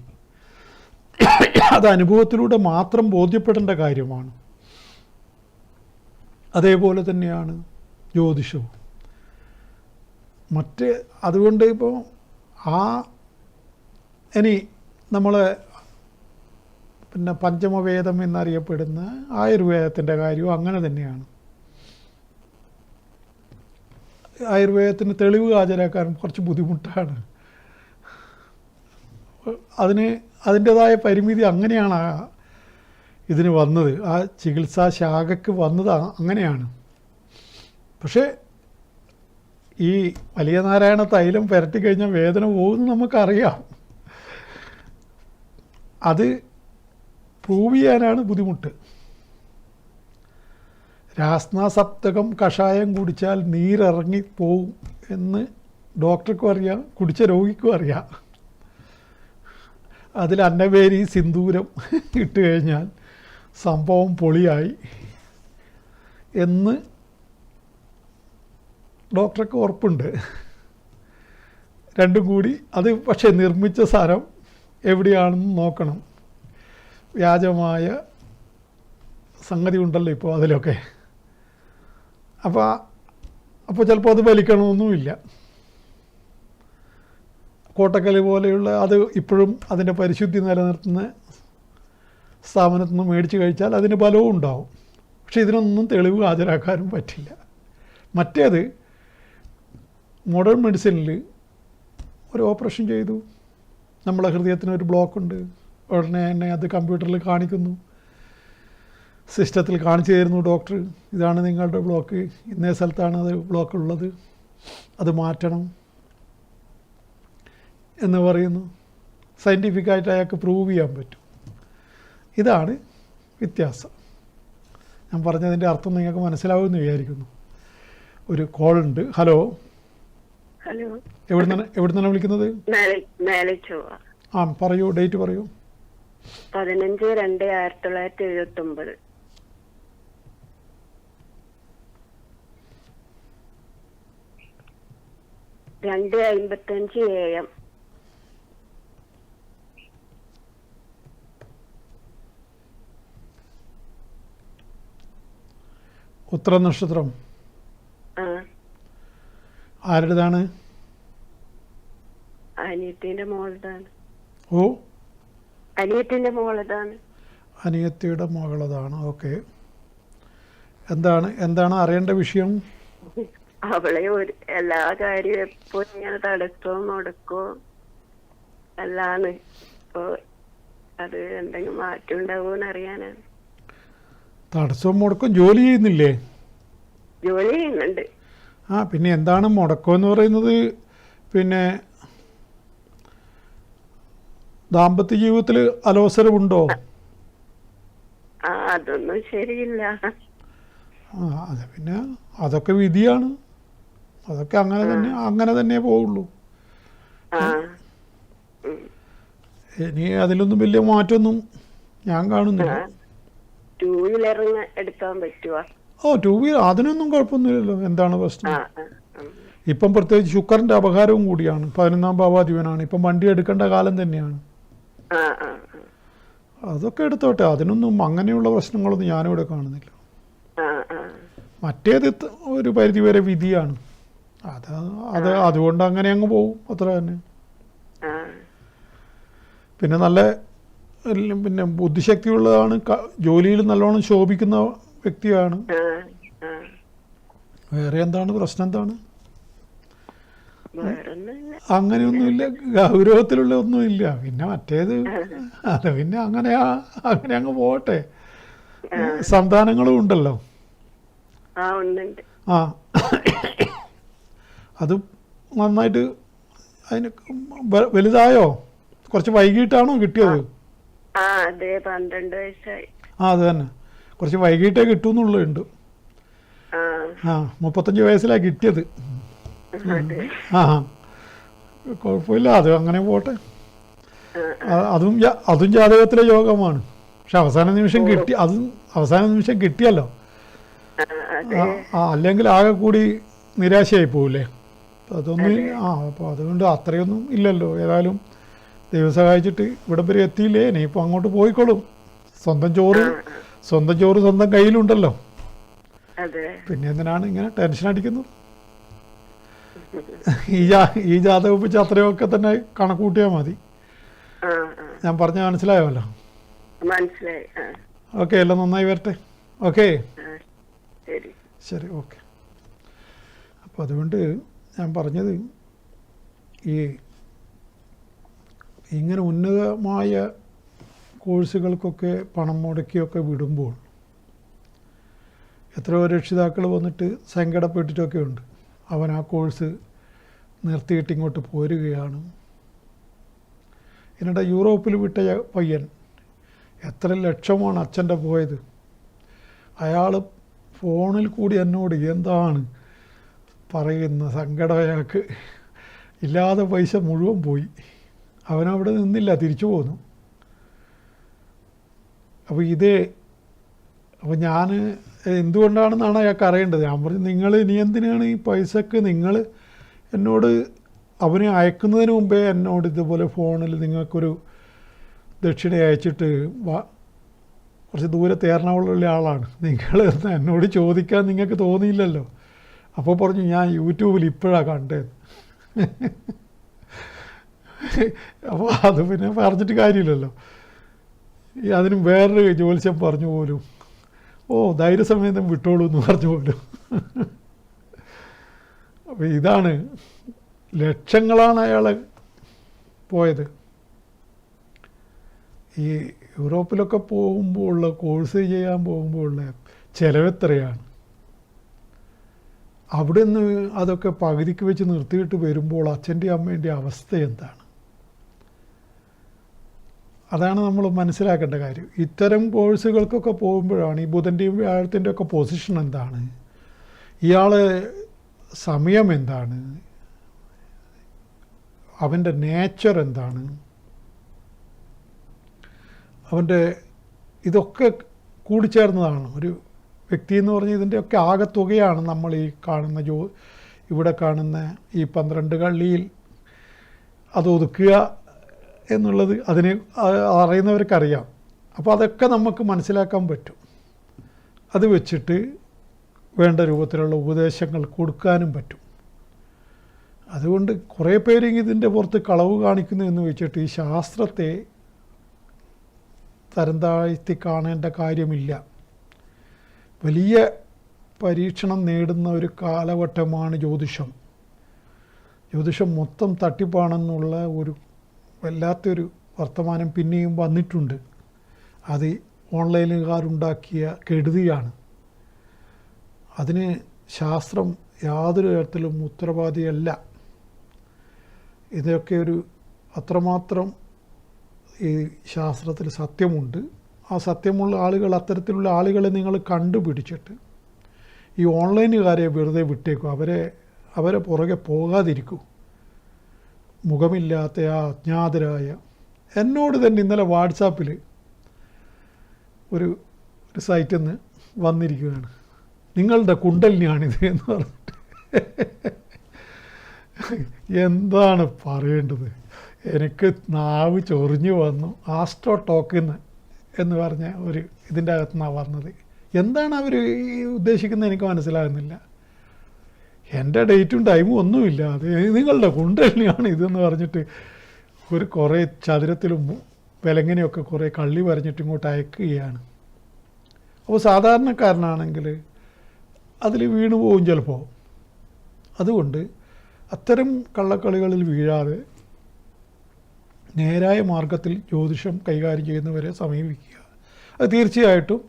അത് അനുഭവത്തിലൂടെ മാത്രം ബോധ്യപ്പെടേണ്ട കാര്യമാണ്. അതേപോലെ തന്നെയാണ് ജ്യോതിഷവും. അതുകൊണ്ട് ഇപ്പോൾ ഇനി നമ്മൾ പിന്നെ പഞ്ചമവേദം എന്നറിയപ്പെടുന്ന ആയുർവേദത്തിൻ്റെ കാര്യവും അങ്ങനെ തന്നെയാണ്. ആയുർവേദത്തിന് തെളിവ് ഹാജരാക്കാൻ കുറച്ച് ബുദ്ധിമുട്ടാണ്. അതിൻ്റേതായ പരിമിതി അങ്ങനെയാണ് ഇതിന് വന്നത്. ആ ചികിത്സാ ശാഖയ്ക്ക് വന്നത് അങ്ങനെയാണ്. പക്ഷേ ഈ വലിയ നാരായണ തൈലം പുരട്ടിക്കഴിഞ്ഞാൽ വേദന പോകുമെന്ന് നമുക്കറിയാം. അത് പ്രൂവ് ചെയ്യാനാണ് ബുദ്ധിമുട്ട്. രാസ്നാസപ്തകം കഷായം കുടിച്ചാൽ നീരിറങ്ങിപ്പോവും എന്ന് ഡോക്ടർക്കും അറിയാം, കുടിച്ച രോഗിക്കും അറിയാം. അതിൽ അന്നവേരി സിന്ദൂരം ഇട്ട് കഴിഞ്ഞാൽ സംഭവം പൊളിയായി എന്ന് ഡോക്ടർക്ക് ഉറപ്പുണ്ട്. രണ്ടും കൂടി അത് പക്ഷേ നിർമ്മിച്ച സ്ഥലം എവിടെയാണെന്ന് നോക്കണം. വ്യാജമായ സംഗതി ഉണ്ടല്ലോ ഇപ്പോൾ അതിലൊക്കെ. അപ്പോൾ ചിലപ്പോൾ അത് വലിക്കണമെന്നുമില്ല. കോട്ടക്കൽ പോലെയുള്ള അത് ഇപ്പോഴും അതിൻ്റെ പരിശുദ്ധി നിലനിർത്തുന്ന സ്ഥാപനത്തിൽ നിന്ന് മേടിച്ച് കഴിച്ചാൽ അതിന് ബലവും ഉണ്ടാവും. പക്ഷേ ഇതിനൊന്നും തെളിവ് ഹാജരാക്കാനും പറ്റില്ല. മറ്റേത് മോഡേൺ മെഡിസിനിൽ ഒരു ഓപ്പറേഷൻ ചെയ്തു, നമ്മളെ ഹൃദയത്തിനൊരു ബ്ലോക്കുണ്ട്, ഉടനെ തന്നെ അത് കമ്പ്യൂട്ടറിൽ കാണിക്കുന്നു, സിസ്റ്റത്തിൽ കാണിച്ചു തരുന്നു ഡോക്ടർ, ഇതാണ് നിങ്ങളുടെ ബ്ലോക്ക്, ഇന്നേ സ്ഥലത്താണ് അത് ബ്ലോക്ക് ഉള്ളത്, അത് മാറ്റണം എന്ന് പറയുന്നു. സയൻറ്റിഫിക്കായിട്ട് അയാൾക്ക് പ്രൂവ് ചെയ്യാൻ പറ്റും. ഇതാണ് വ്യത്യാസം. ഞാൻ പറഞ്ഞതിൻ്റെ അർത്ഥം നിങ്ങൾക്ക് മനസ്സിലാവുമെന്ന് വിചാരിക്കുന്നു. ഒരു കോൾ ഉണ്ട്. ഹലോ. ഹലോ, എവിടുന്നാണ് വിളിക്കുന്നത്? ആ പറയൂ, ഡേറ്റ് പറയൂ. 15/2/1979. 2:55 AM. ഉത്തര നക്ഷത്രം. ആരുടേതാണ്? അനിയത്തിന്റെ മോളതാണ്. ഓ, അനിയത്തിന്റെ മോളതാണ്. അനിയത്തിയുടെ മകളതാണ്. ഓക്കെ. എന്താണ് അറിയേണ്ട വിഷയം? അവളെ എല്ലാ കാര്യവും എപ്പോഴും ഇങ്ങനെ തടസ്സവും മുടക്കവും എല്ലാണ്. ഇപ്പൊ അത് എന്തെങ്കിലും മാറ്റം ഉണ്ടാവുമെന്ന് അറിയാനാണ്. തടസ്സവും മുടക്കം ജോലി ചെയ്യുന്നില്ലേ? ജോലി ചെയ്യുന്നുണ്ട്. പിന്നെ എന്താണ് മുടക്കം എന്ന് പറയുന്നത്? പിന്നെ ദാമ്പത്യ ജീവിതത്തിൽ അലോസരമുണ്ടോ? അതൊന്നും ശരിയില്ല. അത് പിന്നെ അതൊക്കെ വിധിയാണ്. അതൊക്കെ അങ്ങനെ തന്നെ പോവുള്ളൂ. ഇനി അതിലൊന്നും വലിയ മാറ്റമൊന്നും ഞാൻ കാണുന്നില്ല. 2 വീലർ എടുക്കാൻ പറ്റുവാ? 2 വീലർ അതിനൊന്നും കുഴപ്പമൊന്നുമില്ലല്ലോ. എന്താണ് പ്രശ്നം? ഇപ്പം പ്രത്യേകിച്ച് ശുക്രൻ്റെ അപകാരവും കൂടിയാണ്. 11ാം ഭാവാധിപനാണ്. ഇപ്പം വണ്ടി എടുക്കേണ്ട കാലം തന്നെയാണ്. അതൊക്കെ എടുത്തോട്ടെ. അതിനൊന്നും അങ്ങനെയുള്ള പ്രശ്നങ്ങളൊന്നും ഞാനിവിടെ കാണുന്നില്ല. മറ്റേത് ഒരു പരിധിവരെ വിധിയാണ്. അതുകൊണ്ട് അങ്ങനെ അങ്ങ് പോകും, അത്ര തന്നെ. പിന്നെ ബുദ്ധിശക്തിയുള്ളതാണ്, ജോലിയിൽ നല്ലോണം ശോഭിക്കുന്ന വ്യക്തിയാണ്. വേറെ എന്താണ് പ്രശ്നം? എന്താണ്? അങ്ങനെയൊന്നുമില്ല, ഗൗരവത്തിലുള്ള ഒന്നുമില്ല. പിന്നെ മറ്റേത് പിന്നെ അങ്ങനെ അങ്ങ് പോട്ടെ. സന്താനങ്ങളും ഉണ്ടല്ലോ. അത് നന്നായിട്ട് അതിന് വലുതായോ? കുറച്ച് വൈകിട്ടാണോ കിട്ടിയത്? 12 വയസ്സായി. അത് തന്നെ, കുറച്ച് വൈകിട്ടേ കിട്ടുമെന്നുള്ളുണ്ട്. 35 വയസ്സിലാണ് കിട്ടിയത്. കുഴപ്പമില്ല, അത് അങ്ങനെ പോട്ടെ. അതും ജാതകത്തിലെ യോഗമാണ്. പക്ഷെ അവസാന നിമിഷം കിട്ടിയല്ലോ. അല്ലെങ്കിൽ ആകെ കൂടി നിരാശയായി പോവില്ലേ? അതൊന്നും അപ്പോൾ അതുകൊണ്ട് അത്രയൊന്നും ഇല്ലല്ലോ. ഏതായാലും ദൈവം സഹായിച്ചിട്ട് ഇവിടം വരെ എത്തിയില്ലേ? ഇനിയിപ്പോൾ അങ്ങോട്ട് പോയിക്കോളും. സ്വന്തം ചോറ് സ്വന്തം കയ്യിലുണ്ടല്ലോ. പിന്നെ എന്തിനാണ് ഇങ്ങനെ ടെൻഷൻ അടിക്കുന്നത്? ഈ ജാതകം വെച്ച് അത്രയൊക്കെ തന്നെ കണക്കൂട്ടിയാൽ മതി. ഞാൻ പറഞ്ഞ മനസ്സിലായല്ലോ? മനസ്സിലായി. ഓക്കെ, എല്ലാം നന്നായി വരട്ടെ. ഓക്കെ, ശരി, ഓക്കെ. അപ്പോൾ അതുകൊണ്ട് ഞാൻ പറഞ്ഞത്, ഇങ്ങനെ ഉന്നതമായ കോഴ്സുകൾക്കൊക്കെ പണം മുടക്കിയൊക്കെ വിടുമ്പോൾ എത്രയോ രക്ഷിതാക്കൾ വന്നിട്ട് സങ്കടപ്പെട്ടിട്ടൊക്കെ ഉണ്ട്. അവൻ ആ കോഴ്സ് നിർത്തിയിട്ട് ഇങ്ങോട്ട് പോരുകയാണ്. എന്നിട്ട് യൂറോപ്പിൽ വിട്ട പയ്യൻ എത്ര ലക്ഷമാണ് അച്ഛൻ്റെ പോയത്. അയാൾ ഫോണിൽ കൂടി എന്നോട് എന്താണ് പറയുന്ന സങ്കടം. അയാൾക്ക് ഇല്ലാതെ പൈസ മുഴുവൻ പോയി. അവനവിടെ നിന്നില്ല, തിരിച്ചു പോന്നു. അപ്പോൾ ഞാൻ എന്തുകൊണ്ടാണെന്നാണ് അയാൾക്ക് അറിയേണ്ടത്. ഞാൻ പറഞ്ഞു, നിങ്ങൾ ഇനി എന്തിനാണ് ഈ പൈസക്ക് നിങ്ങൾ എന്നോട് അവനെ അയക്കുന്നതിന് മുമ്പേ എന്നോട് ഇതുപോലെ ഫോണിൽ നിങ്ങൾക്കൊരു ദക്ഷിണ അയച്ചിട്ട് കുറച്ച് ദൂരത്ത് എറണാകുളമുള്ള ആളാണ് നിങ്ങൾ എന്നോട് ചോദിക്കാൻ നിങ്ങൾക്ക് തോന്നിയില്ലല്ലോ. അപ്പോൾ പറഞ്ഞു, ഞാൻ യൂട്യൂബിൽ ഇപ്പോഴാണ് കണ്ടത്. അപ്പോൾ അത് പിന്നെ പറഞ്ഞിട്ട് കാര്യമില്ലല്ലോ. അതിനും വേറൊരു ജ്യോത്സ്യം പറഞ്ഞു പോലും, ധൈര്യസമേതം വിട്ടോളൂ എന്ന് പറഞ്ഞു പോലും. അപ്പോൾ ഇതാണ്, ലക്ഷങ്ങളാണ് അയാളെ പോയത്. ഈ യൂറോപ്പിലൊക്കെ പോകുമ്പോൾ ഉള്ള കോഴ്സ് ചെയ്യാൻ പോകുമ്പോൾ ഉള്ള ചിലവെത്രയാണ്. അവിടെ നിന്ന് അതൊക്കെ പകുതിക്ക് വെച്ച് നിർത്തിയിട്ട് വരുമ്പോൾ അച്ഛൻ്റെയും അമ്മേൻ്റെയും അവസ്ഥ എന്താണ്? അതാണ് നമ്മൾ മനസ്സിലാക്കേണ്ട കാര്യം. ഇത്തരം കോഴ്സുകൾക്കൊക്കെ പോകുമ്പോഴാണ് ഈ ബുധൻ്റെയും വ്യാഴത്തിൻ്റെ ഒക്കെ പൊസിഷൻ എന്താണ്, ഇയാൾ സമയം എന്താണ്, അവൻ്റെ നേച്ചർ എന്താണ്, അവൻ്റെ ഇതൊക്കെ കൂടിച്ചേർന്നതാണ് ഒരു വ്യക്തി എന്ന് പറഞ്ഞാൽ. ഇതിൻ്റെയൊക്കെ ആകെത്തുകയാണ് നമ്മൾ ഈ കാണുന്ന ഇവിടെ കാണുന്ന ഈ 12 കള്ളിയിൽ അത് ഒതുക്കുക എന്നുള്ളത്. അതിനെ അറിയുന്നവർക്കറിയാം. അപ്പോൾ അതൊക്കെ നമുക്ക് മനസ്സിലാക്കാൻ പറ്റും. അത് വെച്ചിട്ട് വേണ്ട രൂപത്തിലുള്ള ഉപദേശങ്ങൾ കൊടുക്കാനും പറ്റും. അതുകൊണ്ട് കുറേ പേര് ഇതിൻ്റെ പുറത്ത് കളവ് കാണിക്കുന്നു എന്ന് വെച്ചിട്ട് ഈ ശാസ്ത്രത്തെ തരം താഴ്ത്തി കാണേണ്ട കാര്യമില്ല. വലിയ പരീക്ഷണം നേടുന്ന ഒരു കാലഘട്ടമാണ് ജ്യോതിഷം. ജ്യോതിഷം മൊത്തം തട്ടിപ്പാണെന്നുള്ള ഒരു വല്ലാത്തൊരു വർത്തമാനം പിന്നെയും വന്നിട്ടുണ്ട്. അത് ഓൺലൈനുകാരുണ്ടാക്കിയ കെടുതിയാണ്. അതിന് ശാസ്ത്രം യാതൊരു തരത്തിലും ഉത്തരവാദിയല്ല. ഇതൊക്കെ ഒരു അത്രമാത്രം ഈ ശാസ്ത്രത്തിൽ സത്യമുണ്ട്. ആ സത്യമുള്ള ആളുകൾ, അത്തരത്തിലുള്ള ആളുകളെ നിങ്ങൾ കണ്ടുപിടിച്ചിട്ട് ഈ ഓൺലൈനുകാരെ വെറുതെ വിട്ടേക്കൂ. അവരെ പുറകെ പോകാതിരിക്കൂ. മുഖമില്ലാത്ത ആ അജ്ഞാതരായ, എന്നോട് തന്നെ ഇന്നലെ വാട്സാപ്പിൽ ഒരു സൈറ്റിൽ നിന്ന് വന്നിരിക്കുകയാണ്, നിങ്ങളുടെ കുണ്ടലിനിയാണിത് എന്ന് പറഞ്ഞിട്ട്. എന്താണ് പറയേണ്ടത്? എനിക്ക് നാവ് ചൊറിഞ്ഞു വന്നു. ആസ്ട്രോ ടോക്കിന്ന് എന്ന് പറഞ്ഞ ഒരു ഇതിൻ്റെ അകത്തുനിന്നാണ് വന്നത്. എന്താണ് അവർ ഉദ്ദേശിക്കുന്നത് എനിക്ക് മനസ്സിലാകുന്നില്ല. എൻ്റെ ഡേറ്റും ടൈമും ഒന്നുമില്ല. അത് നിങ്ങളുടെ കുണ്ടലിനിയാണ് ഇതെന്ന് പറഞ്ഞിട്ട് കുറേ ചതുരത്തിലും വിലങ്ങനെയൊക്കെ കുറേ കള്ളി വരഞ്ഞിട്ട് ഇങ്ങോട്ട് അയക്കുകയാണ്. അപ്പോൾ സാധാരണക്കാരനാണെങ്കിൽ അതിൽ വീണു പോവും ചിലപ്പോൾ. അതുകൊണ്ട് അത്തരം കള്ളക്കളികളിൽ വീഴാതെ നേരായ മാർഗത്തിൽ ജ്യോതിഷം കൈകാര്യം ചെയ്യുന്നവരെ സമീപിക്കുക. അത് തീർച്ചയായിട്ടും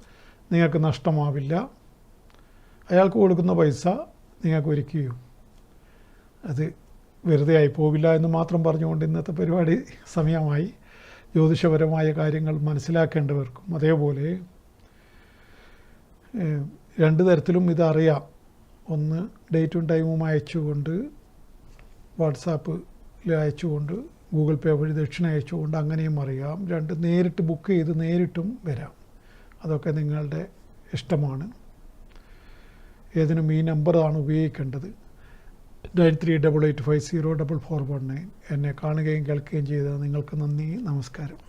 നിങ്ങൾക്ക് നഷ്ടമാവില്ല. അയാൾക്ക് കൊടുക്കുന്ന പൈസ നിങ്ങൾക്ക് ഒരിക്കുകയും അത് വെറുതെ ആയി പോവില്ല എന്ന് മാത്രം പറഞ്ഞുകൊണ്ട് ഇന്നത്തെ പരിപാടി സമയമായി. ജ്യോതിഷപരമായ കാര്യങ്ങൾ മനസ്സിലാക്കേണ്ടവർക്കും അതേപോലെ രണ്ട് തരത്തിലും ഇതറിയാം. ഒന്ന് ഡേറ്റും ടൈമും അയച്ചുകൊണ്ട്, വാട്സാപ്പിൽ അയച്ചുകൊണ്ട്, ഗൂഗിൾ പേ വഴി ദക്ഷിണ അയച്ചുകൊണ്ട് അങ്ങനെയും അറിയാം. രണ്ട്, നേരിട്ട് ബുക്ക് ചെയ്ത് നേരിട്ടും വരാം. അതൊക്കെ നിങ്ങളുടെ ഇഷ്ടമാണ്. ഏതിനും ഈ നമ്പറാണ് ഉപയോഗിക്കേണ്ടത്, 9388504419. എന്നെ കാണുകയും കേൾക്കുകയും ചെയ്ത നിങ്ങൾക്ക് നന്ദി, നമസ്കാരം.